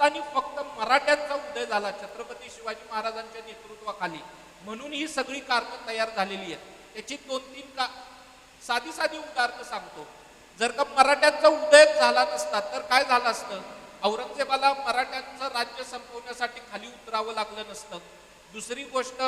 आणि फक्त मराठ्यांचा उदय झाला छत्रपती शिवाजी महाराजांच्या नेतृत्वाखाली, म्हणून ही सगळी कारणं तयार झालेली आहेत. त्याची 2-3 साधी साधी उदाहरणं सांगतो. जर का मराठ्यांचा उदय झाला नसता तर काय झालं असतं? औरंगजेबाला मराठ्यांचं राज्य संपवण्यासाठी खाली उतरावं लागलं नसतं. दुसरी गोष्ट,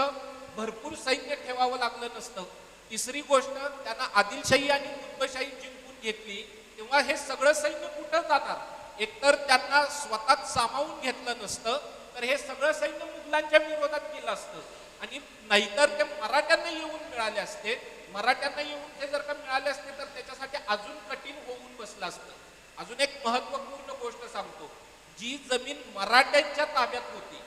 भरपूर सैन्य ठेवावं लागलं नसतं. तिसरी गोष्ट, त्यांना आदिलशाही आणि कुतुबशाही जिंकून घेतली तेव्हा हे सगळं सैन्य कुठं जाणार? एकतर त्यांना स्वतःच सामावून घेतलं नसतं तर हे सगळं सैन्य मुघलांच्या विरोधात गेलं असतं, आणि नाहीतर ते मराठ्यांना येऊन मिळाले असते. मराठ्यांना येऊन ते जर का मिळाले असते तर त्याच्यासाठी अजून कठीण होऊन बसलं असतं. अजून एक महत्वपूर्ण गोष्ट सांगतो. जी जमीन मराठ्यांच्या ताब्यात होती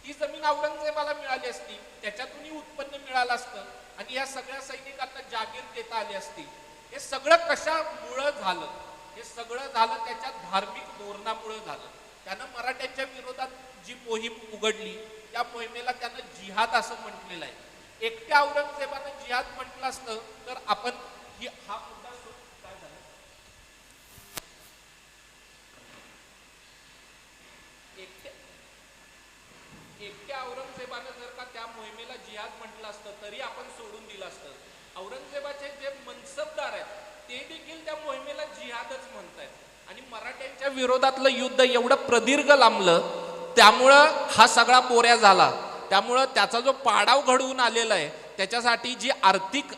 ती जमीन औरंगजेबाला मिळाली असती, त्याच्यातूनही उत्पन्न मिळालं असतं आणि या सगळ्या सैनिकांना जागीर देता आली असती. हे सगळं कशामुळं झालं? हे सगळं झालं त्याच्या धार्मिक धोरणामुळे झालं. त्यानं मराठ्यांच्या विरोधात जी मोहीम उघडली त्या मोहिमेला त्यानं जिहाद असं म्हटलेलं आहे. एकट्या औरंगजेबानं जिहाद म्हटलं असतं तर आपण हा मुद्दा काय झाला, एकट्या औरंगजेबानं जर का त्या मोहिमेला जिहाद म्हटलं असतं तरी आपण सोडून दिलं असतं. औरंगजेबाचे जे मनसबदार आहेत ते देखील त्या मोहिमेला जिहादच म्हणतायत आणि मराठ्यांच्या विरोधातलं युद्ध एवढं प्रदीर्घ लांबलं त्यामुळं हा सगळा बोऱ्या झाला. त्यामुळं त्याचा जो पाडाव घडवून आलेला आहे त्याच्यासाठी जी आर्थिक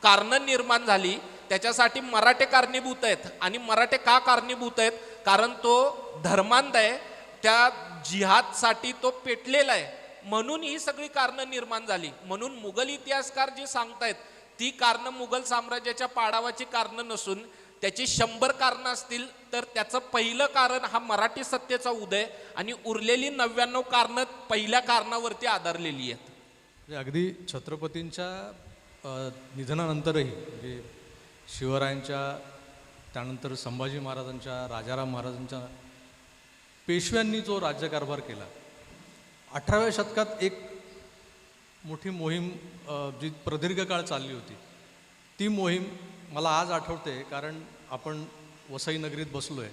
कारणं निर्माण झाली त्याच्यासाठी मराठे कारणीभूत आहेत. आणि मराठे का कारणीभूत आहेत? कारण तो धर्मांध आहे, त्या जिहादसाठी तो पेटलेला आहे, म्हणून ही सगळी कारणं निर्माण झाली. म्हणून मुघल इतिहासकार जी सांगतायत ती कारणं मुघल साम्राज्याच्या पाडावाची कारणं नसून त्याची 100 कारणं असतील तर त्याचं पहिलं कारण हा मराठी सत्तेचा उदय आणि उरलेली 99 कारणं पहिल्या कारणावरती आधारलेली आहेत. अगदी छत्रपतींच्या निधनानंतरही म्हणजे शिवरायांच्या, त्यानंतर संभाजी महाराजांच्या, राजाराम महाराजांच्या, पेशव्यांनी जो राज्यकारभार केला, 18व्या शतकात एक मोठी मोहीम जी प्रदीर्घ काळ चालली होती ती मोहीम मला आज आठवते. कारण आपण वसई नगरीत बसलो आहे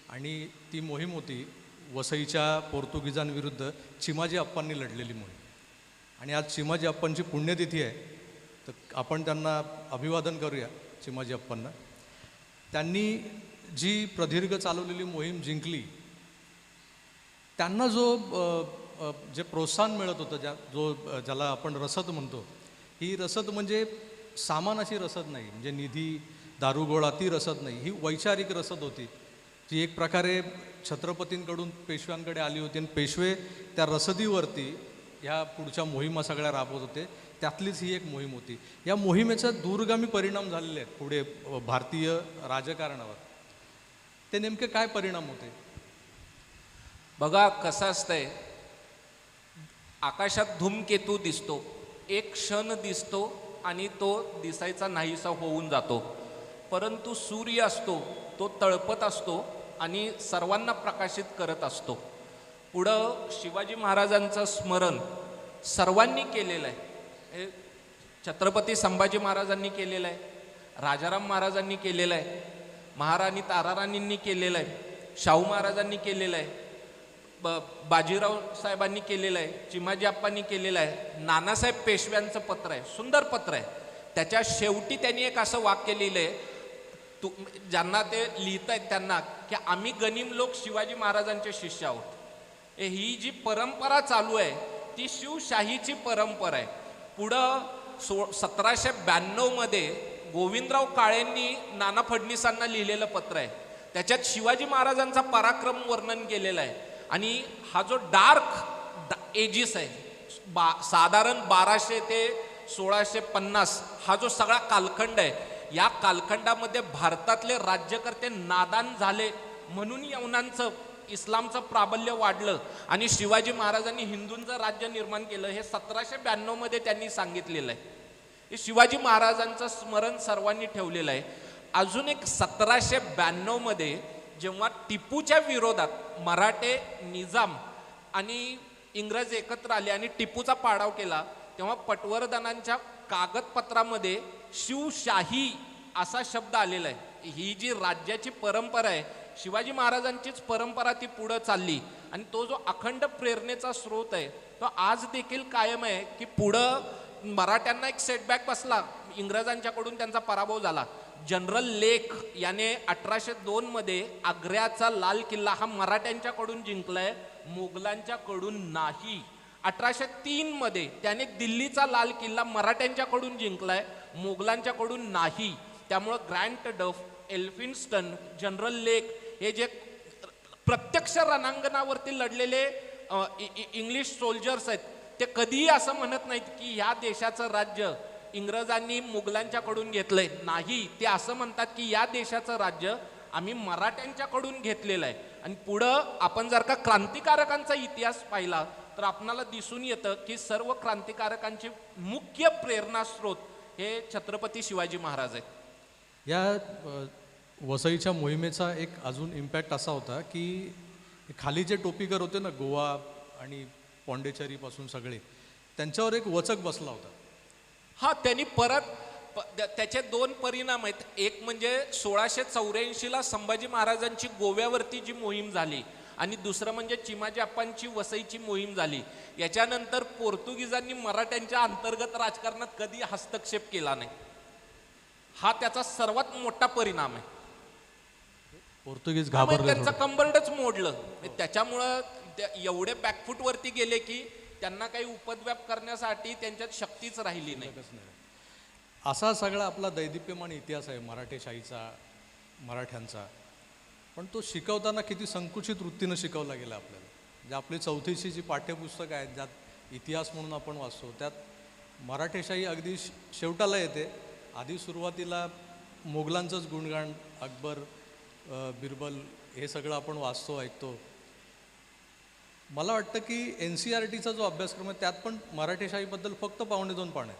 आणि ती मोहीम होती वसईच्या पोर्तुगीजांविरुद्ध चिमाजी अप्पांनी लढलेली मोहीम. आणि आज चिमाजी अप्पांची पुण्यतिथी आहे तर आपण त्यांना अभिवादन करूया चिमाजी अप्पांना. त्यांनी जी प्रदीर्घ चालवलेली मोहीम जिंकली, त्यांना जो जे प्रोत्साहन मिळत होतं, ज्याला आपण रसद म्हणतो, ही रसद म्हणजे सामानाची रसद नाही, म्हणजे निधी दारुगोळा ती रसद नाही, ही वैचारिक रसद होती जी एक प्रकारे छत्रपतींकडून पेशव्यांकडे आली होती आणि पेशवे त्या रसदीवरती ह्या पुढच्या मोहिमा सगळ्या राबवत होते. त्यातलीच ही एक मोहीम होती. या मोहिमेचा दूरगामी परिणाम झालेले आहेत पुढे भारतीय राजकारणावर. ते नेमके काय परिणाम होते? बघा कसं असतंय, आकाशात धूमकेतू दिसतो, एक क्षण दिसतो आणि तो दिसायचा नाहीसा होऊन जातो, परंतु सूर्य असतो तो तळपत असतो आणि सर्वांना प्रकाशित करत असतो. पुढं शिवाजी महाराजांचं स्मरण सर्वांनी केलेलं आहे. हे छत्रपती संभाजी महाराजांनी केलेलं आहे, राजाराम महाराजांनी केलेलं आहे, महाराणी ताराराणींनी केलेलं आहे, शाहू महाराजांनी केलेलं आहे, बाजीराव साहेबांनी केलेलं आहे, चिमाजी अप्पांनी केलेलं आहे, नानासाहेब पेशव्यांचं पत्र आहे, सुंदर पत्र आहे. त्याच्या शेवटी त्यांनी एक असं वाक्य लिहिलं आहे, ज्यांना ते लिहित आहेत त्यांना, की आम्ही गनिम लोक शिवाजी महाराजांचे शिष्य आहोत. ही जी परंपरा चालू आहे ती शिवशाहीची परंपरा आहे. पुढं 1792 मध्ये गोविंदराव काळेंनी नाना फडणवीसांना लिहिलेलं पत्र आहे. त्याच्यात शिवाजी महाराजांचा पराक्रम वर्णन केलेलं आहे. आणि हा जो डार्क एजिस आहे, साधारण 1200 ते 1650 हा जो सगळा कालखंड आहे, या कालखंडामध्ये भारतातले राज्यकर्ते नादान झाले म्हणून यवनांचं इस्लामचं प्राबल्य वाढलं आणि शिवाजी महाराजांनी हिंदूंचं राज्य निर्माण केलं. हे 1792 मध्ये त्यांनी सांगितलेलं आहे. हे शिवाजी महाराजांचं स्मरण सर्वांनी ठेवलेलं आहे. अजून एक 1792 मध्ये जेव्हा टिपूच्या विरोधात मराठे, निजाम आणि इंग्रज एकत्र आले आणि टिपूचा पाडाव केला, तेव्हा पटवर्धनांच्या कागदपत्रामध्ये शिवशाही असा शब्द आलेला आहे. ही जी राज्याची परंपरा आहे, शिवाजी महाराजांचीच परंपरा ती पुढं चालली आणि तो जो अखंड प्रेरणेचा स्रोत आहे तो आज देखील कायम आहे, की पुढं मराठ्यांना एक सेटबॅक बसला, इंग्रजांच्याकडून त्यांचा पराभव झाला. जनरल लेक याने 1802 मध्ये आग्र्याचा लाल किल्ला हा मराठ्यांच्याकडून जिंकलाय, मोगलांच्याकडून नाही. 1803 मध्ये त्याने दिल्लीचा लाल किल्ला मराठ्यांच्याकडून जिंकलाय, मोगलांच्याकडून नाही. त्यामुळं ग्रँट डफ, एल्फिन्स्टन, जनरल लेक हे जे प्रत्यक्ष रणांगणावरती लढलेले इंग्लिश सोल्जर्स आहेत, ते कधीही असं म्हणत नाहीत की ह्या देशाचं राज्य इंग्रजांनी मुघलांच्याकडून घेतलंय. नाही, ते असं म्हणतात की या देशाचं राज्य आम्ही मराठ्यांच्याकडून घेतलेलं आहे. आणि पुढं आपण जर का क्रांतिकारकांचा इतिहास पाहिला तर आपणाला दिसून येतं की सर्व क्रांतिकारकांचे मुख्य प्रेरणास्रोत हे छत्रपती शिवाजी महाराज आहेत. या वसईच्या मोहिमेचा एक अजून इम्पॅक्ट असा होता की खाली जे टोपीकर होते ना, गोवा आणि पॉंडेचेरीपासून सगळे, त्यांच्यावर एक वचक बसला होता. हा, त्यांनी परत त्याचे दोन परिणाम आहेत. एक म्हणजे 1684ला संभाजी महाराजांची गोव्यावरती जी मोहीम झाली, आणि दुसरं म्हणजे चिमाजी अप्पांची वसईची मोहीम झाली. याच्यानंतर पोर्तुगीजांनी मराठ्यांच्या अंतर्गत राजकारणात कधी हस्तक्षेप केला नाही. हा त्याचा सर्वात मोठा परिणाम आहे. पोर्तुगीज घाबरले, त्यांचं कंबरडच मोडलं. त्याच्यामुळं एवढे बॅकफूट वरती गेले की त्यांना काही उपद्व्याप करण्यासाठी त्यांच्यात शक्तीच राहिली नाही. असा सगळा आपला दैदिप्यमान इतिहास आहे मराठेशाहीचा, मराठ्यांचा. पण तो शिकवताना किती संकुचित वृत्तीनं शिकवला गेला आपल्याला. जे आपली 4थीची जी पाठ्यपुस्तकं आहेत, ज्यात इतिहास म्हणून आपण वाचतो, त्यात मराठेशाही अगदी शेवटाला येते. आधी सुरुवातीला मोगलांचंच गुणगान, अकबर, बिरबल, हे सगळं आपण वाचतो, ऐकतो. मला वाटतं की NCERTचा जो अभ्यासक्रम आहे त्यात पण मराठेशाहीबद्दल फक्त 2.5 पान आहेत.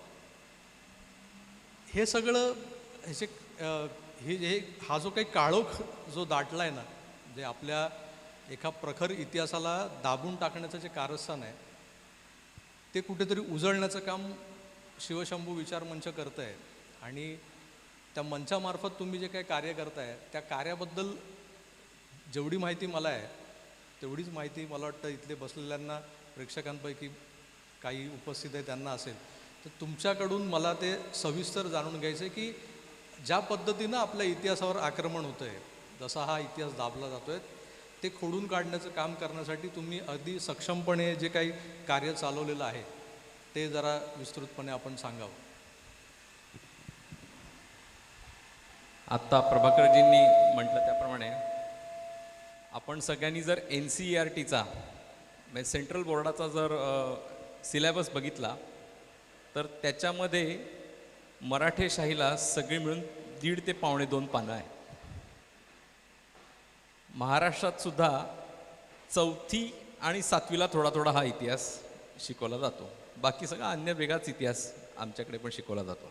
हे सगळं हे हा जो काही काळोख जो दाटला आहे ना, जे आपल्या एका प्रखर इतिहासाला दाबून टाकण्याचं जे कारस्थान आहे, ते कुठेतरी उजळण्याचं काम शिवशंभू विचार मंच करत आहे. आणि त्या मंचामार्फत तुम्ही जे काही कार्य करताय त्या कार्याबद्दल जेवढी माहिती मला आहे तेवढीच माहिती मला वाटतं इथले बसलेल्यांना, प्रेक्षकांपैकी काही उपस्थित आहे त्यांना असेल. तर तुमच्याकडून मला ते सविस्तर जाणून घ्यायचं आहे की ज्या पद्धतीनं आपल्या इतिहासावर आक्रमण होतं आहे, जसा हा इतिहास दाबला जातो आहे, ते खोडून काढण्याचं काम करण्यासाठी तुम्ही अगदी सक्षमपणे जे काही कार्य चालवलेलं आहे ते जरा विस्तृतपणे आपण सांगावं. आत्ता प्रभाकरजींनी म्हटलं त्याप्रमाणे आपण सगळ्यांनी जर NCERTचा म्हणजे सेंट्रल बोर्डाचा जर सिलेबस बघितला तर त्याच्यामध्ये मराठेशाहीला सगळी मिळून 1.5 ते 2.25 पानं आहे. महाराष्ट्रात सुद्धा 4थी आणि 7वीला थोडा थोडा हा इतिहास शिकवला जातो. बाकी सगळा अन्य वेगळाच इतिहास आमच्याकडे पण शिकवला जातो.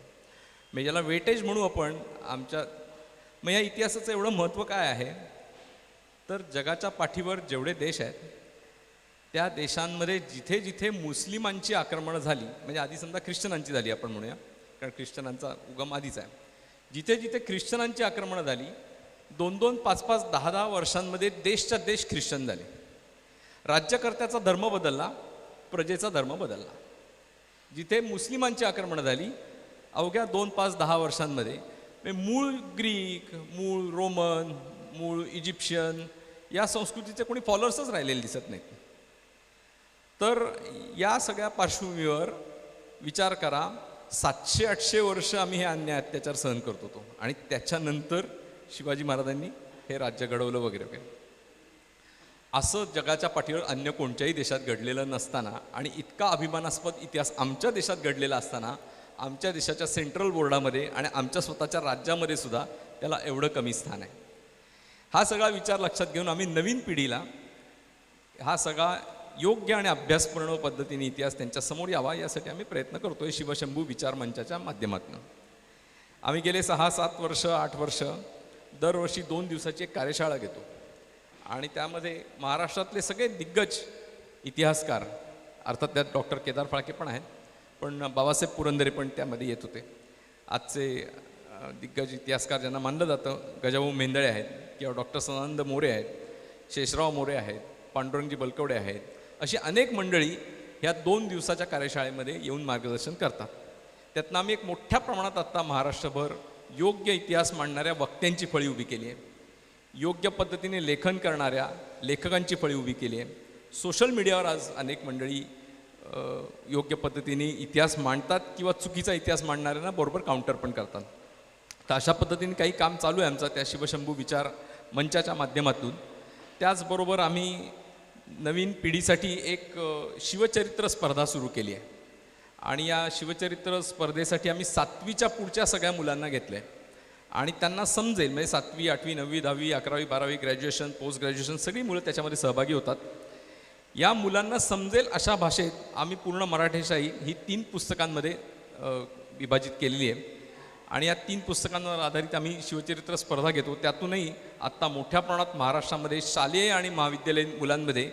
म्हणजे ज्याला वेटेज म्हणू आपण आमच्या. मग या इतिहासाचं एवढं महत्त्व काय आहे तर जगाच्या पाठीवर जेवढे देश आहेत त्या देशांमध्ये जिथे जिथे मुस्लिमांची आक्रमणं झाली, म्हणजे आधी समजा ख्रिश्चनांची झाली आपण म्हणूया, कारण ख्रिश्चनांचा उगम आधीच आहे. जिथे जिथे ख्रिश्चनांची आक्रमणं झाली 2-2, 5-5, 10-10 वर्षांमध्ये देशच्या देश ख्रिश्चन झाले. राज्यकर्त्याचा धर्म बदलला, प्रजेचा धर्म बदलला. जिथे मुस्लिमांची आक्रमणं झाली अवघ्या 2, 5, 10 वर्षांमध्ये मूळ ग्रीक, मूळ रोमन, मूळ इजिप्शियन या संस्कृतीचे कोणी फॉलोअर्सच राहिलेले दिसत नाहीत. तर या सगळ्या पार्श्वभूमीवर विचार करा, 700-800 वर्ष आम्ही हे अन्याय अत्याचार सहन करत होतो आणि त्याच्यानंतर शिवाजी महाराजांनी हे राज्य घडवलं वगैरे वगैरे. असं जगाच्या पाठीवर अन्य कोणत्याही देशात घडलेलं नसताना आणि इतका अभिमानास्पद इतिहास आमच्या देशात घडलेला असताना आमच्या देशाच्या सेंट्रल बोर्डामध्ये आणि आमच्या स्वतःच्या राज्यामध्ये सुद्धा त्याला एवढं कमी स्थान आहे. हा सगळा विचार लक्षात घेऊन आम्ही नवीन पिढीला हा सगळा योग्य आणि अभ्यासपूर्ण पद्धतीने इतिहास त्यांच्यासमोर यावा यासाठी आम्ही प्रयत्न करतोय शिवशंभू विचार मंचाच्या माध्यमातून. आम्ही गेले 6-7 वर्ष 8 वर्ष दरवर्षी 2 दिवसाची एक कार्यशाळा घेतो आणि त्यामध्ये महाराष्ट्रातले सगळे दिग्गज इतिहासकार, अर्थात त्यात डॉक्टर केदार फाळके पण आहेत, पण बाबासाहेब पुरंदरे पण त्यामध्ये येत होते. आजचे दिग्गज इतिहासकार ज्यांना मानलं जातं गजाभाऊ मेंदळे आहेत किंवा डॉक्टर सदानंद मोरे आहेत, शेषराव मोरे आहेत, पांडुरंगजी बलकवडे आहेत, अशी अनेक मंडळी ह्या 2 दिवसाच्या कार्यशाळेमध्ये येऊन मार्गदर्शन करतात. त्यातनं आम्ही एक मोठ्या प्रमाणात आत्ता महाराष्ट्रभर योग्य इतिहास मांडणाऱ्या वक्त्यांची फळी उभी केली आहे, योग्य पद्धतीने लेखन करणाऱ्या लेखकांची फळी उभी केली आहे. सोशल मीडियावर आज अनेक मंडळी योग्य पद्धतीने इतिहास मांडतात किंवा चुकीचा इतिहास मांडणाऱ्यांना बरोबर काउंटर पण करतात. तर अशा पद्धतीने काही काम चालू आहे आमचं त्या शिवशंभू विचार मंचाच्या माध्यमातून. त्याचबरोबर आम्ही नवीन पिढीसाठी एक शिवचरित्र स्पर्धा सुरू केली आहे आणि या शिवचरित्र स्पर्धेसाठी आम्ही 7वीच्या पुढच्या सगळ्या मुलांना घेतलं आहे आणि त्यांना समजेल, म्हणजे 7वी 8वी 9वी 10वी 11वी 12वी ग्रॅज्युएशन पोस्ट ग्रॅज्युएशन सगळी मुलं त्याच्यामध्ये सहभागी होतात. या मुलांना समजेल अशा भाषेत आम्ही पूर्ण मराठीशाही ही 3 पुस्तकांमध्ये विभाजित केलेली आहे आणि या 3 पुस्तकांवर आधारित आम्ही शिवचरित्र स्पर्धा घेतो. त्यातूनही आत्ता मोठ्या प्रमाणात महाराष्ट्रामध्ये शालेय आणि महाविद्यालयीन मुलांमध्ये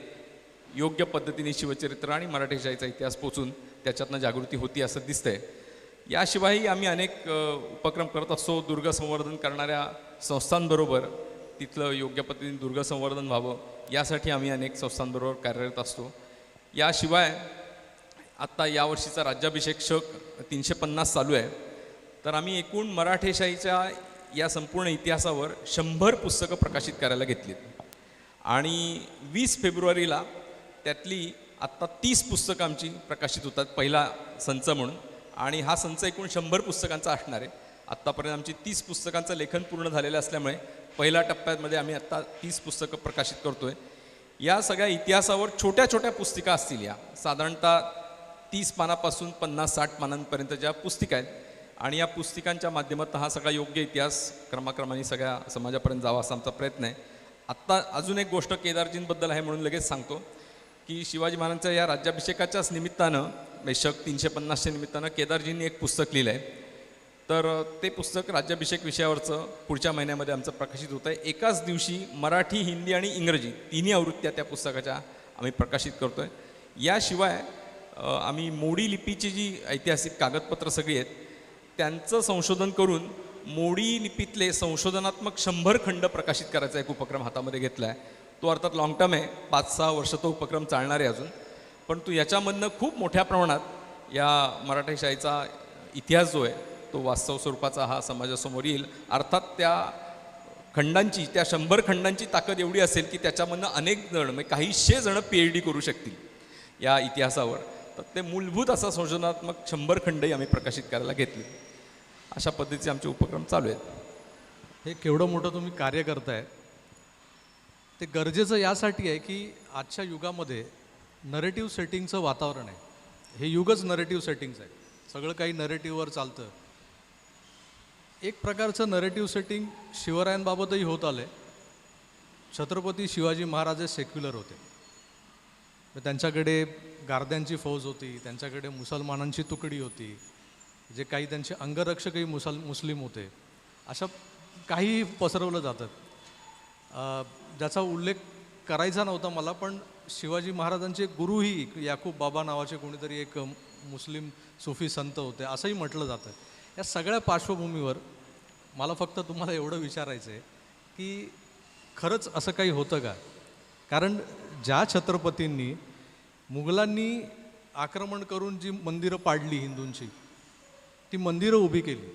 योग्य पद्धतीने शिवचरित्र आणि मराठीशाहीचा इतिहास पोचून त्याच्यातनं जागृती होती असं दिसतंय. याशिवायही आम्ही अनेक उपक्रम करत असतो. दुर्ग संवर्धन करणाऱ्या संस्थांबरोबर तिथलं योग्य पद्धतीने दुर्ग संवर्धन व्हावं यासाठी आम्ही अनेक संस्थांबरोबर कार्यरत असतो. याशिवाय आत्ता यावर्षीचा राज्याभिषेक 350 चालू आहे, तर आम्ही एकूण मराठेशाहीच्या या संपूर्ण इतिहासावर 100 पुस्तकं प्रकाशित करायला घेतलीत आणि 20 फेब्रुवारीला त्यातली आत्ता 30 पुस्तकं आमची प्रकाशित होतात पहिला संच म्हणून आणि हा संच एकूण 100 पुस्तकांचा असणार आहे. आत्तापर्यंत आमची 30 पुस्तकांचं लेखन पूर्ण झालेलं असल्यामुळे पहिल्या टप्प्यामध्ये आम्ही आत्ता 30 पुस्तकं प्रकाशित करतो आहे. या सगळ्या इतिहासावर छोट्या छोट्या पुस्तिका असतील, या साधारणतः 30 पानापासून 50-60 पानांपर्यंत ज्या पुस्तिका आहेत आणि या पुस्तिकांच्या माध्यमातून हा सगळा योग्य इतिहास क्रमाक्रमाने सगळ्या समाजापर्यंत जावा असा आमचा प्रयत्न आहे. आत्ता अजून एक गोष्ट केदारजींबद्दल आहे म्हणून लगेच सांगतो की शिवाजी महाराजांच्या या राज्याभिषेकाच्याच निमित्तानं बेशक 350च्या निमित्तानं केदारजींनी एक पुस्तक लिहिलं आहे. तर ते पुस्तक राज्याभिषेक विषयावरचं पुढच्या महिन्यामध्ये आमचं प्रकाशित होतं आहे. एकाच दिवशी मराठी, हिंदी आणि इंग्रजी 3ही आवृत्त्या त्या पुस्तकाच्या आम्ही प्रकाशित करतो आहे. याशिवाय आम्ही मोडी लिपीची जी ऐतिहासिक कागदपत्र सगळी आहेत त्यांचं संशोधन करून मोडी लिपीतले संशोधनात्मक 100 खंड प्रकाशित करायचा एक उपक्रम हातामध्ये घेतला आहे. तो अर्थात लाँग टर्म आहे, 5-6 वर्ष तो उपक्रम चालणार आहे अजून, पण तो याच्यामधनं खूप मोठ्या प्रमाणात या मराठीशाहीचा इतिहास जो आहे तो वास्तव स्वरूपाचा हा समाजासमोर येईल. अर्थात त्या खंडांची, त्या 100 खंडांची ताकद एवढी असेल की त्याच्यामधनं अनेक जण, म्हणजे काही 100 जण PhD करू शकतील या इतिहासावर. तर ते मूलभूत असा संशोधनात्मक 100 खंडही आम्ही प्रकाशित करायला घेतले. अशा पद्धतीचे आमचे उपक्रम चालू आहेत. हे केवढं मोठं तुम्ही कार्य करताय ते गरजेचं यासाठी आहे की आजच्या युगामध्ये नरेटिव्ह सेटिंगचं वातावरण आहे. हे युगच नरेटिव्ह सेटिंगचं आहे, सगळं काही नरेटिव्हवर चालतं. एक प्रकारचं नरेटिव्ह सेटिंग शिवरायांबाबतही होत आलं आहे. छत्रपती शिवाजी महाराज हे सेक्युलर होते, त्यांच्याकडे गार्द्यांची फौज होती, त्यांच्याकडे मुसलमानांची तुकडी होती, जे काही त्यांचे अंगरक्षकही मुस्लिम होते. अशा काही पसरवलं जातं ज्याचा उल्लेख करायचा नव्हता मला, पण शिवाजी महाराजांचे गुरुही याकूब बाबा नावाचे कोणीतरी एक मुस्लिम सुफी संत होते असंही म्हटलं जातं. या सगळ्या पार्श्वभूमीवर मला फक्त तुम्हाला एवढं विचारायचं आहे की खरंच असं काही होतं का? कारण ज्या छत्रपतींनी मुघलांनी आक्रमण करून जी मंदिरं पाडली हिंदूंची, ती मंदिरं उभी केली,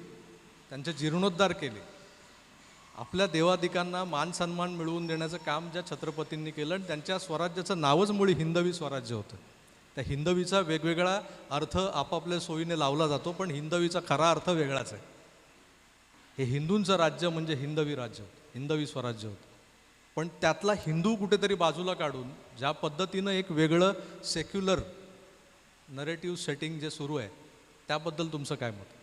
त्यांचे जीर्णोद्धार केले, आपल्या देवादिकांना मान सन्मान मिळवून देण्याचं काम ज्या छत्रपतींनी केलं आणि त्यांच्या स्वराज्याचं नावच मुळी हिंदवी स्वराज्य होतं. त्या हिंदवीचा वेगवेगळा अर्थ आपापल्या सोयीने लावला जातो, पण हिंदवीचा खरा अर्थ वेगळाच आहे. हे हिंदूंचं राज्य म्हणजे हिंदवी राज्य होतं, हिंदवी स्वराज्य होतं. पण त्यातला हिंदू कुठेतरी बाजूला काढून ज्या पद्धतीनं एक वेगळं सेक्युलर नरेटिव्ह सेटिंग जे सुरू आहे त्याबद्दल तुमचं काय मत?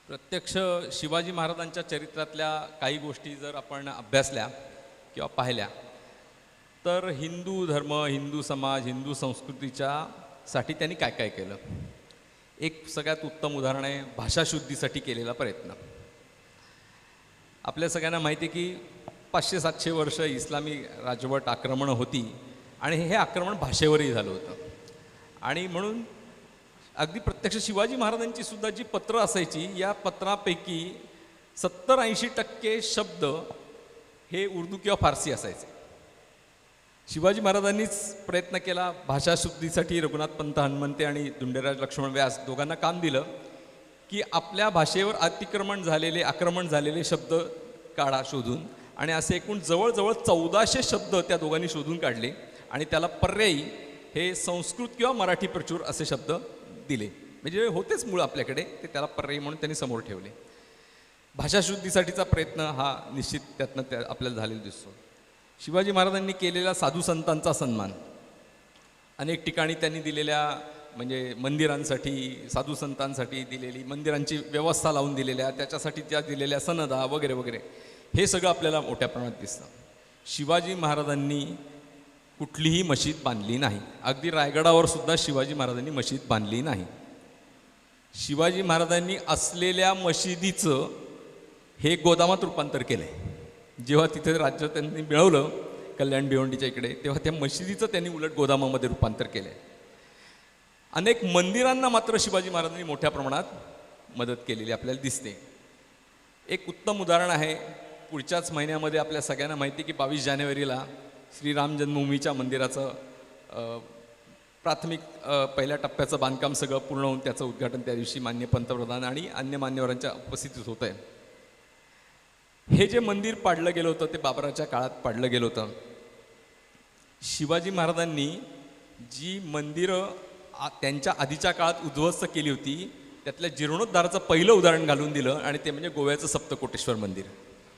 प्रत्यक्ष शिवाजी महाराजांच्या चरित्रातल्या काही गोष्टी जर आपण अभ्यासल्या किंवा पाहिल्या तर हिंदू धर्म, हिंदू समाज, हिंदू संस्कृतीच्या साठी त्यांनी काय काय केलं. एक सगळ्यात उत्तम उदाहरण आहे भाषाशुद्धीसाठी केलेला प्रयत्न. आपल्या सगळ्यांना माहिती आहे की 500-700 वर्ष इस्लामी राजवट आक्रमणं होती आणि हे आक्रमण भाषेवरही झालं होतं. आणि म्हणून अगदी प्रत्यक्ष शिवाजी महाराजांची सुद्धा जी पत्रं असायची, या पत्रापैकी 70-80% शब्द हे उर्दू किंवा फारसी असायचे. शिवाजी महाराजांनीच प्रयत्न केला. भाषाशुद्धीसाठी रघुनाथ पंत हनुमंते आणि दुंडेराज लक्ष्मण व्यास दोघांना काम दिलं की आपल्या भाषेवर आक्रमण झालेले शब्द काढा शोधून, आणि असे एकूण जवळजवळ 1400 शब्द त्या दोघांनी शोधून काढले आणि त्याला पर्यायी हे संस्कृत किंवा मराठी प्रचूर असे शब्द दिले. म्हणजे होतेच मूळ आपल्याकडे, ते त्याला पर्यायी म्हणून त्यांनी समोर ठेवले. भाषाशुद्धीसाठीचा प्रयत्न हा निश्चित त्यातनं आपल्याला झालेला दिसतो. शिवाजी महाराजांनी केलेला साधू संतांचा सन्मान, अनेक ठिकाणी त्यांनी दिलेल्या म्हणजे मंदिरांसाठी, साधू संतांसाठी दिलेली मंदिरांची व्यवस्था लावून दिलेल्या, त्याच्यासाठी त्या दिलेल्या सनदा वगैरे वगैरे, हे सगळं आपल्याला मोठ्या प्रमाणात दिसतं. शिवाजी महाराजांनी कुठलीही मशीद बांधली नाही. अगदी रायगडावर सुद्धा शिवाजी महाराजांनी मशीद बांधली नाही. शिवाजी महाराजांनी असलेल्या मशिदीचं हे गोदामात रूपांतर केलं आहे. जेव्हा तिथे राज्य त्यांनी मिळवलं कल्याण भिवंडीच्या इकडे, तेव्हा त्या मशिदीचं त्यांनी उलट गोदामामध्ये रूपांतर केलं आहे. अनेक मंदिरांना मात्र शिवाजी महाराजांनी मोठ्या प्रमाणात मदत केलेली आपल्याला दिसते. एक उत्तम उदाहरण आहे, पुढच्याच महिन्यामध्ये आपल्या सगळ्यांना माहिती की 22 जानेवारीला श्रीराम जन्मभूमीच्या मंदिराचं प्राथमिक पहिल्या टप्प्याचं बांधकाम सगळं पूर्ण होऊन त्याचं उद्घाटन त्या दिवशी माननीय पंतप्रधान आणि अन्य मान्यवरांच्या उपस्थितीत होतं आहे. हे जे मंदिर पाडलं गेलं होतं ते बाबराच्या काळात पाडलं गेलं होतं. शिवाजी महाराजांनी जी मंदिरं त्यांच्या आधीच्या काळात उद्ध्वस्त केली होती त्यातल्या जीर्णोद्धाराचं पहिलं उदाहरण घालून दिलं, आणि ते म्हणजे गोव्याचं सप्तकोटेश्वर मंदिर.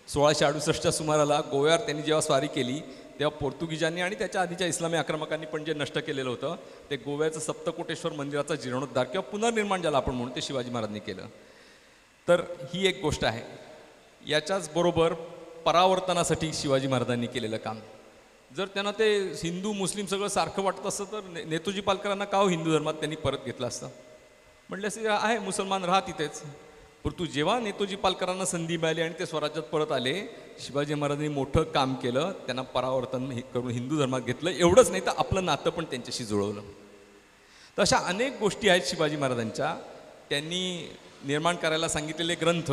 1668च्या सुमाराला गोव्यावर त्यांनी जेव्हा स्वारी केली तेव्हा पोर्तुगीजांनी आणि त्याच्या आधीच्या इस्लामी आक्रमकांनी पण जे नष्ट केलेलं होतं ते गोव्याचं सप्तकोटेश्वर मंदिराचा जीर्णोद्धार किंवा पुनर्निर्माण ज्याला आपण म्हणून ते शिवाजी महाराजांनी केलं. तर ही एक गोष्ट आहे. याच्याच बरोबर परावर्तनासाठी शिवाजी महाराजांनी केलेलं काम. जर त्यांना ते हिंदू मुस्लिम सगळं सारखं वाटत असतं तर नेतोजी पालकरांना का हिंदू धर्मात त्यांनी परत घेतलं असतं. म्हटलं असं आहे मुसलमान राहा तिथेच. परंतु जेव्हा नेतोजी पालकरांना संधी मिळाली आणि ते स्वराज्यात परत आले, शिवाजी महाराजांनी मोठं काम केलं, त्यांना परावर्तन करून हिंदू धर्मात घेतलं. एवढंच नाही तर आपलं नातं पण त्यांच्याशी जुळवलं. तर अशा अनेक गोष्टी आहेत शिवाजी महाराजांच्या. त्यांनी निर्माण करायला सांगितलेले ग्रंथ,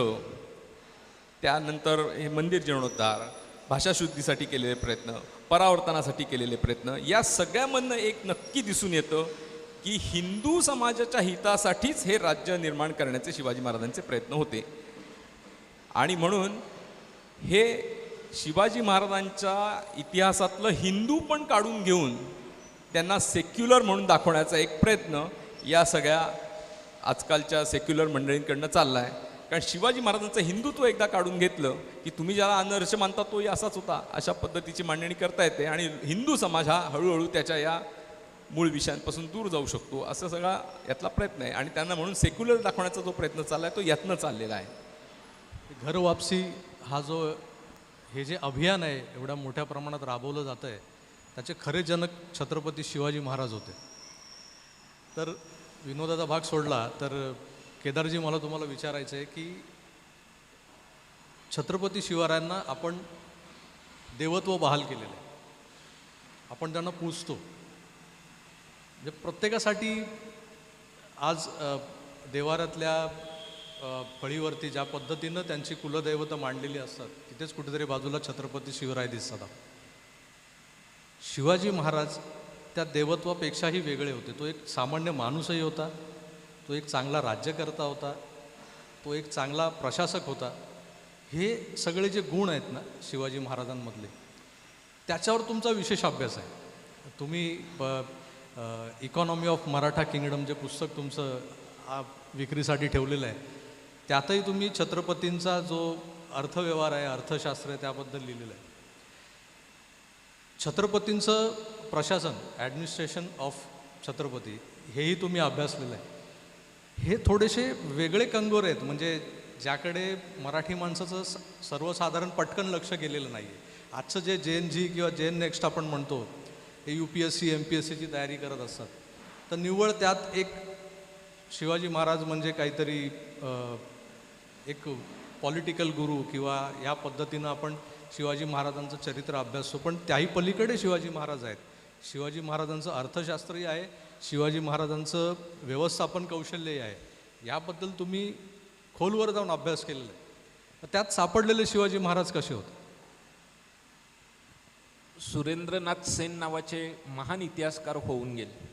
त्यानंतर हे मंदिर जीर्णोद्धार, भाषाशुद्धीसाठी केलेले प्रयत्न, परावर्तनासाठी केलेले प्रयत्न, या सगळ्यामधनं एक नक्की दिसून येतं की हिंदू समाजाच्या हितासाठीच हे राज्य निर्माण करण्याचे शिवाजी महाराजांचे प्रयत्न होते. आणि म्हणून हे शिवाजी महाराजांच्या इतिहासातलं हिंदू पण काढून घेऊन त्यांना सेक्युलर म्हणून दाखवण्याचा एक प्रयत्न या सगळ्या आजकालच्या सेक्युलर मंडळींकडनं चालला आहे. कारण शिवाजी महाराजांचं हिंदुत्व एकदा काढून घेतलं की तुम्ही ज्याला आदर्श मानता तोही असाच होता, अशा पद्धतीची मांडणी करता येते आणि हिंदू समाज हा हळूहळू त्याच्या या मूळ विषयांपासून दूर जाऊ शकतो, असं सगळा यातला प्रयत्न आहे. आणि त्यांना म्हणून सेक्युलर दाखवण्याचा जो प्रयत्न चालला आहे तो यातनं चाललेला आहे. घर वापसी हा जो हे जे अभियान आहे एवढ्या मोठ्या प्रमाणात राबवलं जातं आहे, त्याचे खरे जनक छत्रपती शिवाजी महाराज होते. तर विनोदाचा भाग सोडला तर केदारजी, मला तुम्हाला विचारायचं आहे की छत्रपती शिवरायांना आपण देवत्व बहाल केलेलं आहे, आपण त्यांना पूजतो. म्हणजे प्रत्येकासाठी आज देवारातल्या फळीवरती ज्या पद्धतीनं त्यांची कुलदैवतं मांडलेली असतात तिथेच कुठेतरी बाजूला छत्रपती शिवराय दिसतात. शिवाजी महाराज त्या देवत्वापेक्षाही वेगळे होते. तो एक सामान्य माणूसही होता, तो एक चांगला राज्यकर्ता होता, तो एक चांगला प्रशासक होता. हे सगळे जे गुण आहेत ना शिवाजी महाराजांमधले, त्याच्यावर तुमचा विशेष अभ्यास आहे. तुम्ही इकॉनॉमी ऑफ मराठा किंगडम जे पुस्तक तुमचं विक्रीसाठी ठेवलेलं आहे त्यातही तुम्ही छत्रपतींचा जो अर्थव्यवहार आहे, अर्थशास्त्र आहे, त्याबद्दल लिहिलेलं आहे. छत्रपतींचं प्रशासन, ॲडमिनिस्ट्रेशन ऑफ छत्रपती, हेही तुम्ही अभ्यासलेलं आहे. हे थोडेसे वेगळे कंगोर आहेत, म्हणजे ज्याकडे मराठी माणसाचं सर्वसाधारण पटकन लक्ष गेलेलं नाही आहे. आजचं जे JNG किंवा JN नेक्स्ट आपण म्हणतो, हे UPSC MPSCची तयारी करत असतात, तर निव्वळ त्यात एक शिवाजी महाराज म्हणजे काहीतरी एक पॉलिटिकल गुरु किंवा या पद्धतीनं आपण शिवाजी महाराजांचं चरित्र अभ्यासतो. पण त्याही पलीकडे शिवाजी महाराज आहेत. शिवाजी महाराजांचं अर्थशास्त्रही आहे, शिवाजी महाराजांचं व्यवस्थापन कौशल्यही आहे. याबद्दल तुम्ही खोलवर जाऊन अभ्यास केलेला आहे. त्यात सापडलेले शिवाजी महाराज कसे होते? सुरेंद्रनाथ सेन नावाचे महान इतिहासकार होऊन गेले.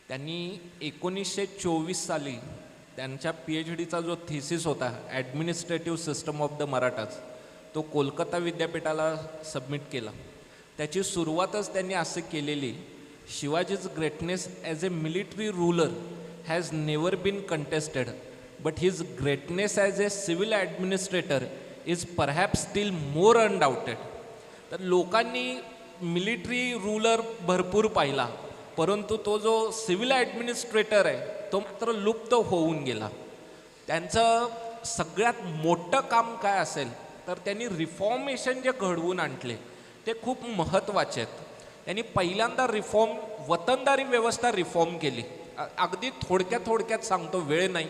त्यांनी 1924 साली त्यांच्या PhDचा जो थिसिस होता administrative system of the Marathas, तो कोलकाता विद्यापीठाला सबमिट केला. त्याची सुरुवातच त्यांनी असे केलेली, Shivaji's greatness as a military ruler has never been contested, but his greatness as a civil administrator is perhaps still more undoubted. तर लोकांनी मिलिटरी रूलर भरपूर पाहिला, परंतु तो जो सिव्हिल ॲडमिनिस्ट्रेटर आहे तो मात्र लुप्त होऊन गेला. त्यांचं सगळ्यात मोठं काम काय असेल तर त्यांनी रिफॉर्मेशन जे घडवून आणले ते खूप महत्त्वाचे आहेत. त्यांनी पहिल्यांदा वतनदारी व्यवस्था रिफॉर्म केली. अगदी थोडक्यात सांगतो, वेळ नाही.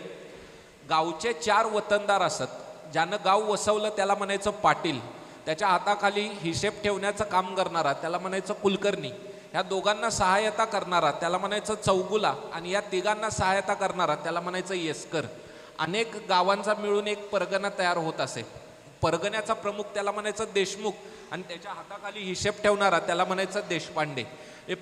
गावचे 4 वतनदार असत. ज्यानं गाव वसवलं त्याला म्हणायचं पाटील, त्याच्या हाताखाली हिशेब ठेवण्याचं काम करणारा त्याला म्हणायचं कुलकर्णी, ह्या दोघांना सहायता करणारा त्याला म्हणायचं चौगुला, आणि या तिघांना सहायता करणारा त्याला म्हणायचं येसकर. अनेक गावांचा मिळून एक परगणा तयार होत असे. परगण्याचा प्रमुख त्याला म्हणायचं देशमुख, आणि त्याच्या हाताखाली हिशेब ठेवणारा त्याला म्हणायचं देशपांडे. हे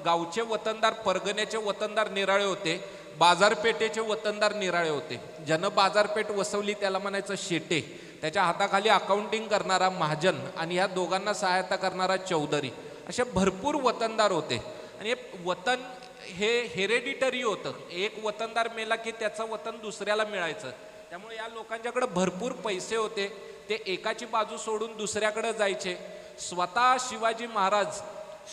गावचे वतनदार, परगण्याचे वतनदार निराळे होते, बाजारपेठेचे वतनदार निराळे होते. ज्यानं बाजारपेठ वसवली त्याला म्हणायचं शेटे, त्याच्या हाताखाली अकाउंटिंग करणारा महाजन, आणि ह्या दोघांना सहायता करणारा चौधरी. असे भरपूर वतनदार होते. आणि हे वतन हे हेरेडिटरी होतं. एक वतनदार मेला की त्याचं वतन दुसऱ्याला मिळायचं. त्यामुळे या लोकांच्याकडे भरपूर पैसे होते. ते एकाची बाजू सोडून दुसऱ्याकडे जायचे. स्वतः शिवाजी महाराज,